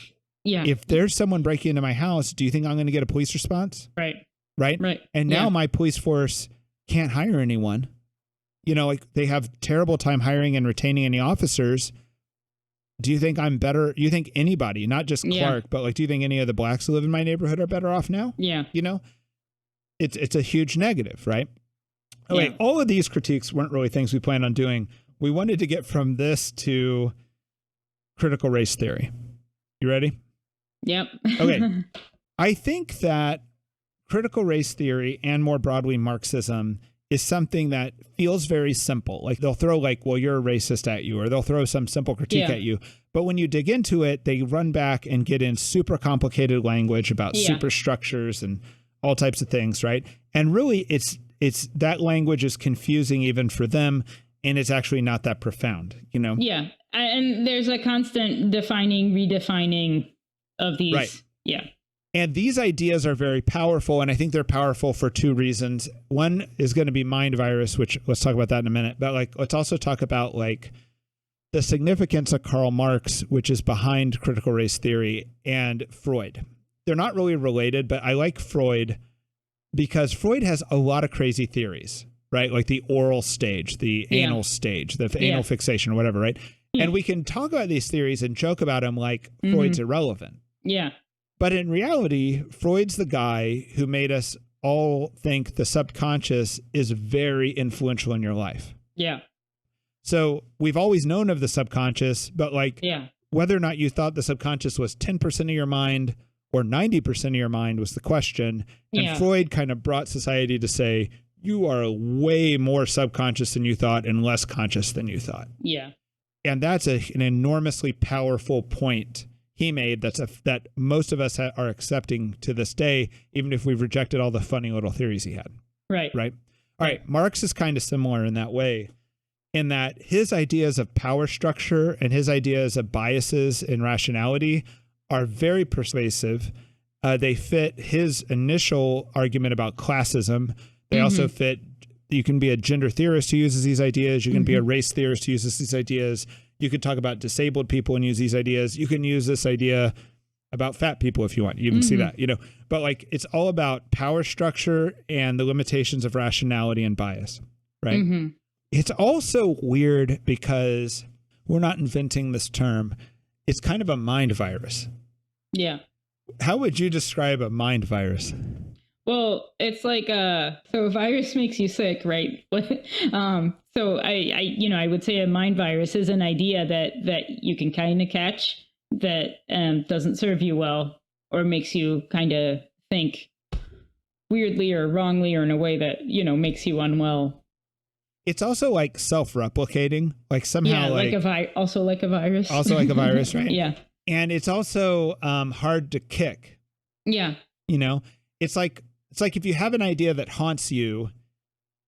S1: Yeah. If there's someone breaking into my house, do you think I'm going to get a police response?
S2: Right.
S1: And now my police force can't hire anyone. Like they have terrible time hiring and retaining any officers. Do you think I'm better? You think anybody, not just Clark, but like, do you think any of the blacks who live in my neighborhood are better off now?
S2: Yeah.
S1: It's a huge negative, right? Oh, wait, all of these critiques weren't really things we planned on doing. We wanted to get from this to critical race theory. You ready?
S2: Yep.
S1: Okay. I think that critical race theory, and more broadly Marxism, is something that feels very simple. Like they'll throw like, well, you're a racist at you, or they'll throw some simple critique at you. But when you dig into it, they run back and get in super complicated language about superstructures and all types of things, right? And really it's that language is confusing even for them, and it's actually not that profound,
S2: Yeah. And there's a constant defining, redefining of these. Right. Yeah.
S1: And these ideas are very powerful, and I think they're powerful for two reasons. One is going to be mind virus, which let's talk about that in a minute. But like, let's also talk about like the significance of Karl Marx, which is behind critical race theory, and Freud. They're not really related, but I like Freud because Freud has a lot of crazy theories, right? Like the oral stage, the anal stage, the anal fixation or whatever, right? Yeah. And we can talk about these theories and joke about them like Freud's irrelevant.
S2: Yeah.
S1: But in reality, Freud's the guy who made us all think the subconscious is very influential in your life.
S2: Yeah.
S1: So we've always known of the subconscious, but like whether or not you thought the subconscious was 10% of your mind or 90% of your mind was the question. And Freud kind of brought society to say, you are way more subconscious than you thought and less conscious than you thought.
S2: Yeah.
S1: And that's an enormously powerful point he made that most of us are accepting to this day, even if we've rejected all the funny little theories he had.
S2: Right.
S1: All right. Marx is kind of similar in that way, in that his ideas of power structure and his ideas of biases and rationality are very persuasive. They fit his initial argument about classism. They also fit you can be a gender theorist who uses these ideas. You can be a race theorist who uses these ideas. You could talk about disabled people and use these ideas. You can use this idea about fat people if you want. You even see that, but like it's all about power structure and the limitations of rationality and bias, right? It's also weird because we're not inventing this term. It's kind of a mind virus. Yeah. How would you describe a mind virus?
S2: Well, it's like so a virus makes you sick, right? So I would say a mind virus is an idea that you can kind of catch that doesn't serve you well or makes you kind of think weirdly or wrongly or in a way that, makes you unwell.
S1: It's also like self-replicating, like somehow
S2: also like a virus.
S1: Also like a virus, right?
S2: Yeah.
S1: And it's also hard to kick.
S2: Yeah.
S1: It's like if you have an idea that haunts you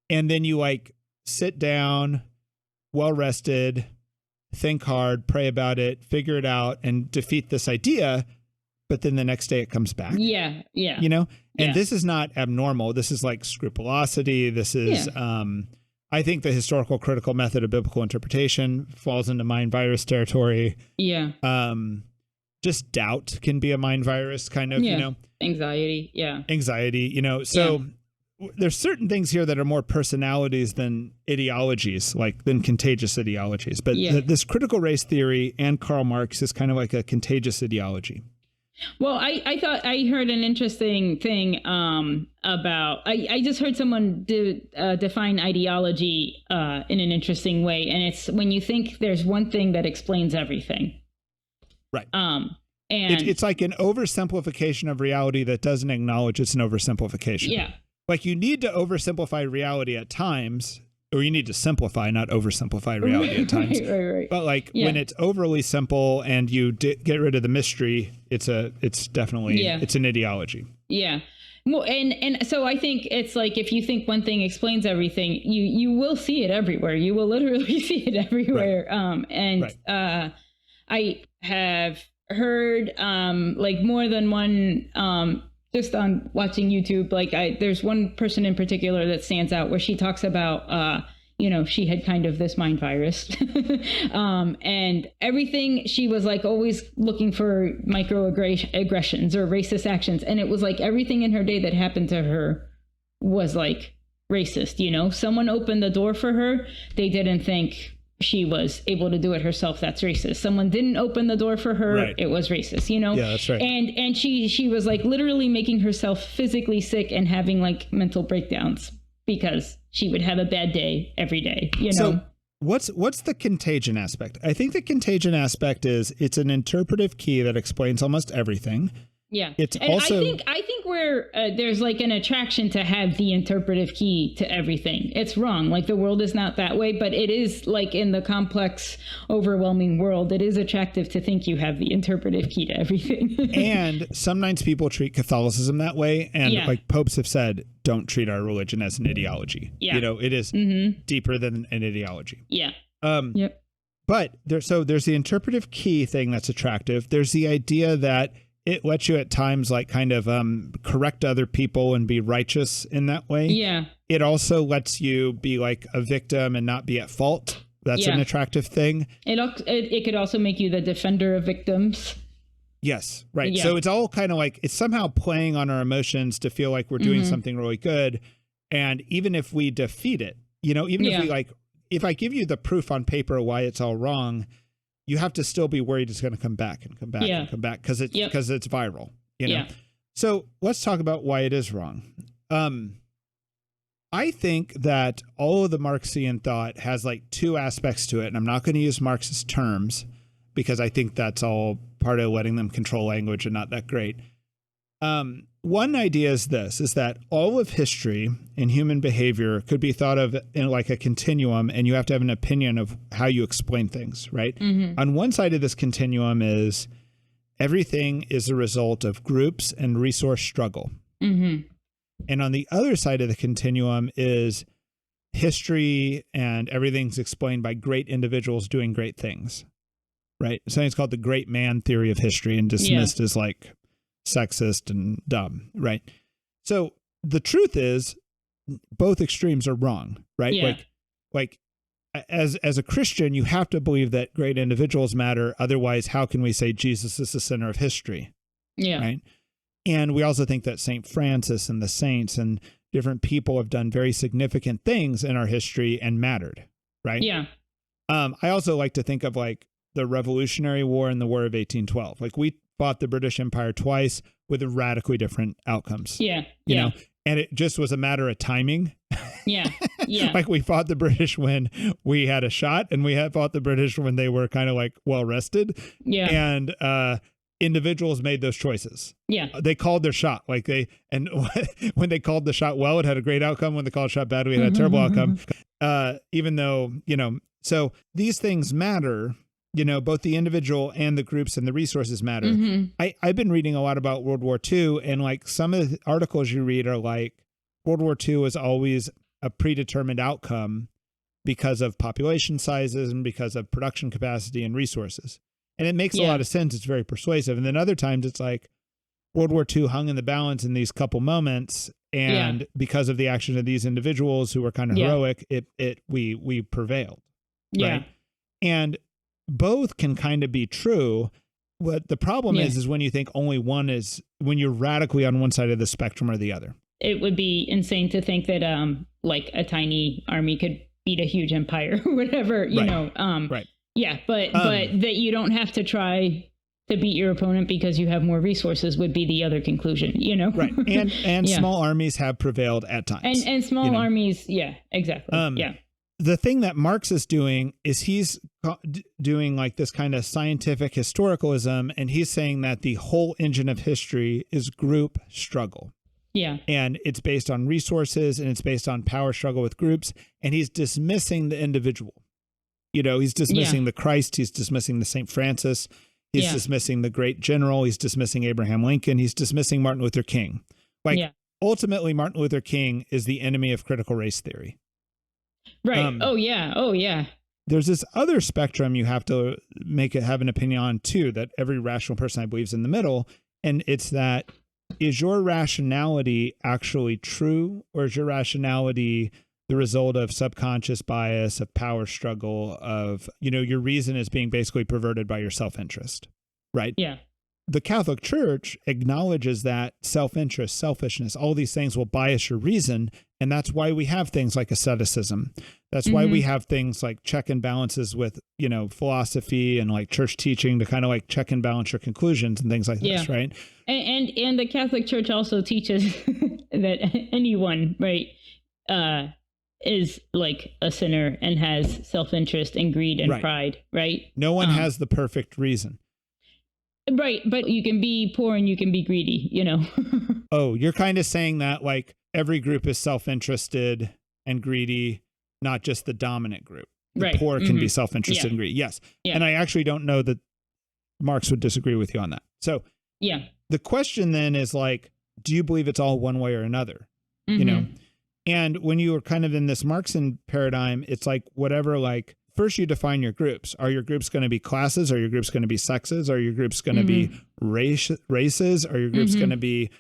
S1: and then you like sit down, well rested, think hard, pray about it, figure it out, and defeat this idea. But then the next day it comes back. Yeah. Yeah. And this is not abnormal. This is like scrupulosity. This is, I think the historical critical method of biblical interpretation falls into mind virus territory. Yeah. Just doubt can be a mind virus kind of,
S2: Anxiety. Yeah.
S1: Anxiety, so there's certain things here that are more personalities than ideologies, than contagious ideologies. But this critical race theory and Karl Marx is kind of like a contagious ideology.
S2: Well, I thought I heard an interesting thing about, I just heard someone define ideology in an interesting way. And it's when you think there's one thing that explains everything.
S1: Right. And it's like an oversimplification of reality that doesn't acknowledge it's an oversimplification. Yeah. Like you need to oversimplify reality at times, or you need to simplify, not oversimplify reality at times. Right. But when it's overly simple and you get rid of the mystery, it's definitely it's an ideology. Yeah.
S2: Well, and so I think it's like if you think one thing explains everything, you will see it everywhere. You will literally see it everywhere. Right. I have heard more than one just on watching YouTube, there's one person in particular that stands out where she talks about, she had kind of this mind virus and everything. She was always looking for microaggressions or racist actions. And it was everything in her day that happened to her was racist. Someone opened the door for her. They didn't think she was able to do it herself. That's racist. Someone didn't open the door for her. Right. It was racist, Yeah, that's right. And she was literally making herself physically sick and having mental breakdowns because she would have a bad day every day,
S1: So what's the contagion aspect? I think the contagion aspect is it's an interpretive key that explains almost everything.
S2: Yeah. It's and also I think where there's an attraction to have the interpretive key to everything. It's wrong. The world is not that way, but it is in the complex, overwhelming world, it is attractive to think you have the interpretive key to everything.
S1: And sometimes people treat Catholicism that way. And popes have said, don't treat our religion as an ideology. Yeah. It is deeper than an ideology. Yeah. Yep. But there's the interpretive key thing that's attractive. There's the idea that it lets you at times correct other people and be righteous in that way. Yeah. It also lets you be a victim and not be at fault. That's an attractive thing.
S2: It could also make you the defender of victims.
S1: Yes. Right. Yeah. So it's all kind of it's somehow playing on our emotions to feel like we're doing something really good. And even if we defeat it, even if we if I give you the proof on paper why it's all wrong, you have to still be worried it's going to come back and come back and come back because it's viral, Yeah. So let's talk about why it is wrong. I think that all of the Marxian thought has two aspects to it, and I'm not going to use Marxist terms because I think that's all part of letting them control language and not that great. One idea is that all of history and human behavior could be thought of in a continuum, and you have to have an opinion of how you explain things, right? Mm-hmm. On one side of this continuum is everything is a result of groups and resource struggle. Mm-hmm. And on the other side of the continuum is history and everything's explained by great individuals doing great things, right? Something's called the great man theory of history and dismissed as sexist and dumb, right? So the truth is both extremes are wrong, right?
S2: Yeah.
S1: Like as a Christian, you have to believe that great individuals matter. Otherwise, how can we say Jesus is the center of history?
S2: Yeah.
S1: Right. And we also think that St. Francis and the saints and different people have done very significant things in our history and mattered. Right.
S2: Yeah.
S1: I also like to think of like the Revolutionary War and the War of 1812. Like we fought the British Empire twice with radically different outcomes.
S2: Yeah.
S1: You know, and it just was a matter of timing.
S2: Yeah. Yeah.
S1: Like we fought the British when we had a shot, and we had fought the British when they were kind of like well rested.
S2: Yeah.
S1: And individuals made those choices.
S2: Yeah.
S1: They called their shot. And when they called the shot well, it had a great outcome. When they called the shot bad, we had a terrible outcome. Even though, so these things matter. Both the individual and the groups and the resources matter. Mm-hmm. I've been reading a lot about World War II, and like some of the articles you read are like World War II was always a predetermined outcome because of population sizes and because of production capacity and resources. And it makes a lot of sense. It's very persuasive. And then other times it's like World War II hung in the balance in these couple moments. And because of the action of these individuals who were kind of heroic, we prevailed.
S2: Yeah.
S1: Right. And both can kind of be true. What the problem is when you think only one is, when you're radically on one side of the spectrum or the other.
S2: It would be insane to think that like a tiny army could beat a huge empire or whatever, you know.
S1: Right.
S2: Yeah, but that you don't have to try to beat your opponent because you have more resources would be the other conclusion, Right.
S1: And small armies have prevailed at times.
S2: And small armies, exactly.
S1: The thing that Marx is doing is he's doing like this kind of scientific historicalism, and he's saying that the whole engine of history is group struggle.
S2: Yeah.
S1: And it's based on resources, and it's based on power struggle with groups, and he's dismissing the individual. He's dismissing the Christ, he's dismissing the St. Francis, he's dismissing the great general, he's dismissing Abraham Lincoln, he's dismissing Martin Luther King. Ultimately, Martin Luther King is the enemy of critical race theory.
S2: Right. Oh yeah.
S1: There's this other spectrum you have to have an opinion on too, that every rational person I believe is in the middle. And it's that, is your rationality actually true, or is your rationality the result of subconscious bias, of power struggle, of, your reason is being basically perverted by your self-interest, right?
S2: Yeah.
S1: The Catholic Church acknowledges that self-interest, selfishness, all these things will bias your reason. And that's why we have things like asceticism. That's why we have things like check and balances with, philosophy and like church teaching to kind of like check and balance your conclusions and things like this, right?
S2: And the Catholic Church also teaches that anyone, right, is like a sinner and has self-interest and greed and pride, right?
S1: No one has the perfect reason.
S2: Right, but you can be poor and you can be greedy,
S1: Oh, you're kind of saying that like every group is self-interested and greedy, not just the dominant group. The poor can be self-interested and greedy. Yes. Yeah. And I actually don't know that Marx would disagree with you on that. So the question then is like, do you believe it's all one way or another? And when you are kind of in this Marxian paradigm, it's like whatever, like, first you define your groups. Are your groups going to be classes? Are your groups going to be sexes? Are your groups going to be races? Are your groups going to be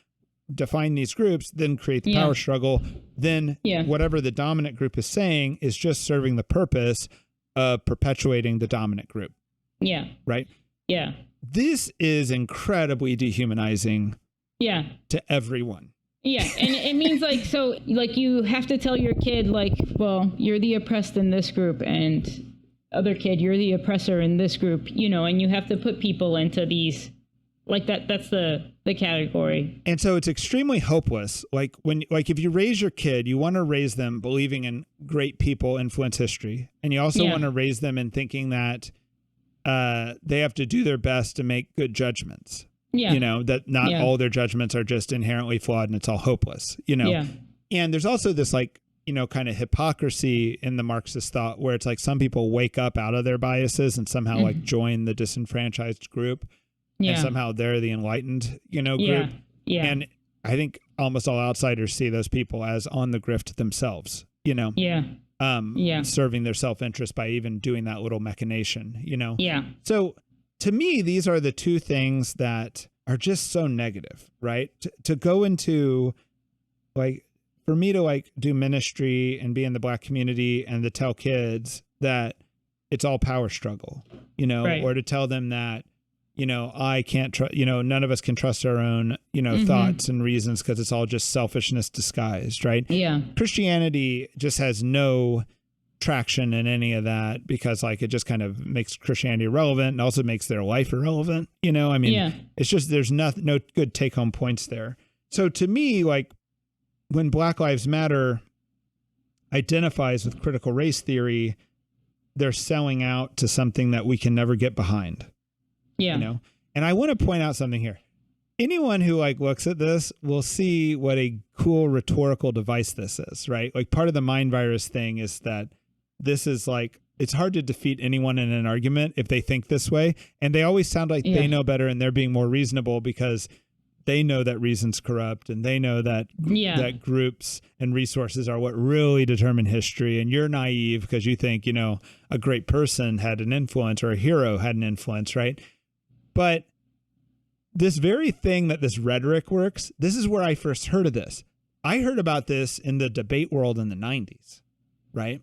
S1: define these groups, then create the power struggle? Then whatever the dominant group is saying is just serving the purpose of perpetuating the dominant group.
S2: Yeah.
S1: Right?
S2: Yeah.
S1: This is incredibly dehumanizing to everyone.
S2: Yeah. And it means like, so like you have to tell your kid like, well, you're the oppressed in this group, and other kid, you're the oppressor in this group, and you have to put people into these like that. That's the category. And
S1: so it's extremely hopeless. Like if you raise your kid, you want to raise them believing in great people influence history. And you also want to raise them in thinking that they have to do their best to make good judgments. Yeah. That not all their judgments are just inherently flawed and it's all hopeless, Yeah. And there's also this like, kind of hypocrisy in the Marxist thought where it's like some people wake up out of their biases and somehow like join the disenfranchised group. And somehow they're the enlightened, group. Yeah. And I think almost all outsiders see those people as on the grift themselves, serving their self-interest by even doing that little machination,
S2: Yeah.
S1: So to me, these are the two things that are just so negative, right? To go into like for me to like do ministry and be in the Black community and to tell kids that it's all power struggle, you know,
S2: right.
S1: or to tell them that, you know, I can't trust, you know, none of us can trust our own, you know, thoughts and reasons because it's all just selfishness disguised, right?
S2: Yeah.
S1: Christianity just has no traction in any of that because like it just kind of makes Christianity irrelevant and also makes their life irrelevant. You know, I mean, it's just, there's no good take home points there. So to me, like when Black Lives Matter identifies with critical race theory, they're selling out to something that we can never get behind.
S2: Yeah.
S1: You know, and I want to point out something here. Anyone who like looks at this will see what a cool rhetorical device this is, right? Like part of the mind virus thing is that this is like, it's hard to defeat anyone in an argument if they think this way. And they always sound like they know better and they're being more reasonable because they know that reason's corrupt and they know that that groups and resources are what really determine history. And you're naive because you think, you know, a great person had an influence or a hero had an influence, right? But this very thing that this rhetoric works, this is where I first heard of this. I heard about this in the debate world in the 90s, right?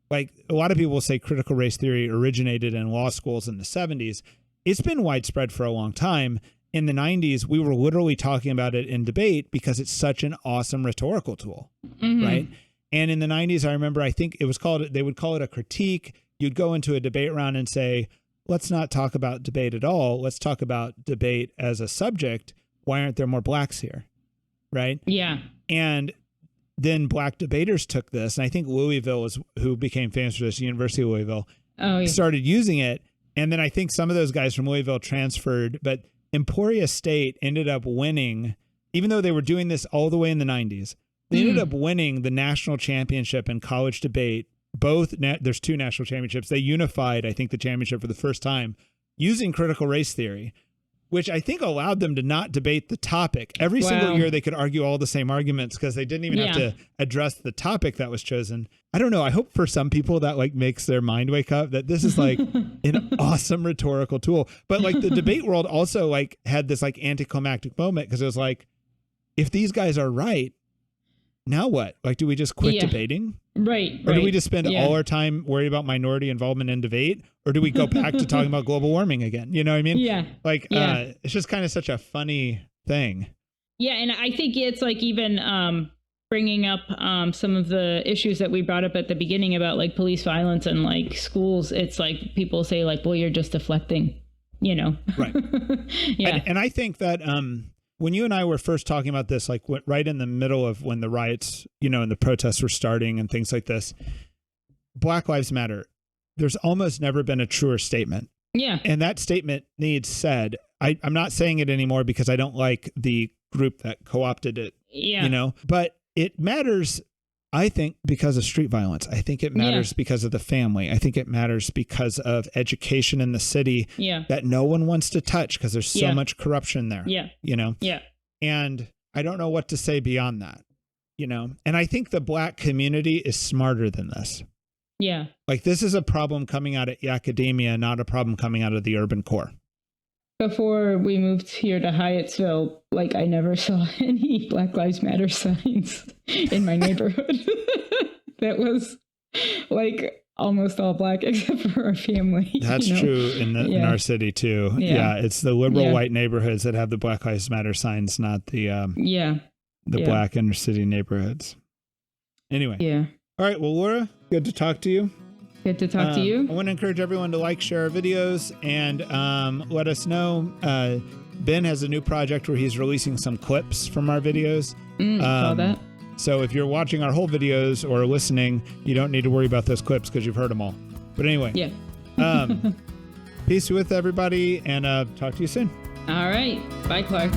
S1: Like a lot of people say critical race theory originated in law schools in the 70s. It's been widespread for a long time. In the 90s, we were literally talking about it in debate because it's such an awesome rhetorical tool, right? And in the 90s, I remember, I think it was called, they would call it a critique. You'd go into a debate round and say, let's not talk about debate at all. Let's talk about debate as a subject. Why aren't there more Blacks here? Right?
S2: Yeah.
S1: And then Black debaters took this. And I think Louisville is who became famous for this, University of Louisville, started using it. And then I think some of those guys from Louisville transferred, but Emporia State ended up winning, even though they were doing this all the way in the 90s, they ended up winning the national championship in college debate. There's two national championships. They unified, I think, the championship for the first time using critical race theory, which I think allowed them to not debate the topic. Every single year they could argue all the same arguments because they didn't even have to address the topic that was chosen. I don't know. I hope for some people that like makes their mind wake up that this is like an awesome rhetorical tool. But like the debate world also like had this like anticlimactic moment because it was like, if these guys are right, now what? Like, do we just quit debating?
S2: Right.
S1: Or do we just spend all our time worried about minority involvement in debate? Or do we go back to talking about global warming again? You know what I mean?
S2: Yeah.
S1: Like, it's just kind of such a funny thing.
S2: Yeah. And I think it's like even bringing up some of the issues that we brought up at the beginning about like police violence and like schools. It's like people say like, well, you're just deflecting, you know? Right.
S1: And I think that when you and I were first talking about this, like right in the middle of when the riots, you know, and the protests were starting and things like this, Black Lives Matter, there's almost never been a truer statement.
S2: Yeah.
S1: And that statement needs said. I'm not saying it anymore because I don't like the group that co-opted it, you know, but it matters, I think, because of street violence. I think it matters because of the family. I think it matters because of education in the city that no one wants to touch because there's so much corruption there, you know? Yeah. And I don't know what to say beyond that, you know? And I think the Black community is smarter than this.
S2: Yeah.
S1: Like this is a problem coming out of academia, not a problem coming out of the urban core.
S2: Before we moved here to Hyattsville, like I never saw any Black Lives Matter signs in my neighborhood. That was like almost all Black except for our family.
S1: That's true in our city too. Yeah. It's the liberal white neighborhoods that have the Black Lives Matter signs, not the Black inner city neighborhoods. Anyway. Yeah. All right. Well, Laura, good to talk to you.
S2: Good to talk to you.
S1: I want to encourage everyone to like, share our videos, and let us know. Ben has a new project where he's releasing some clips from our videos.
S2: Saw that.
S1: So if you're watching our whole videos or listening, you don't need to worry about those clips because you've heard them all. But anyway. Yeah. Peace with everybody, and talk to you soon.
S2: All right. Bye, Clark.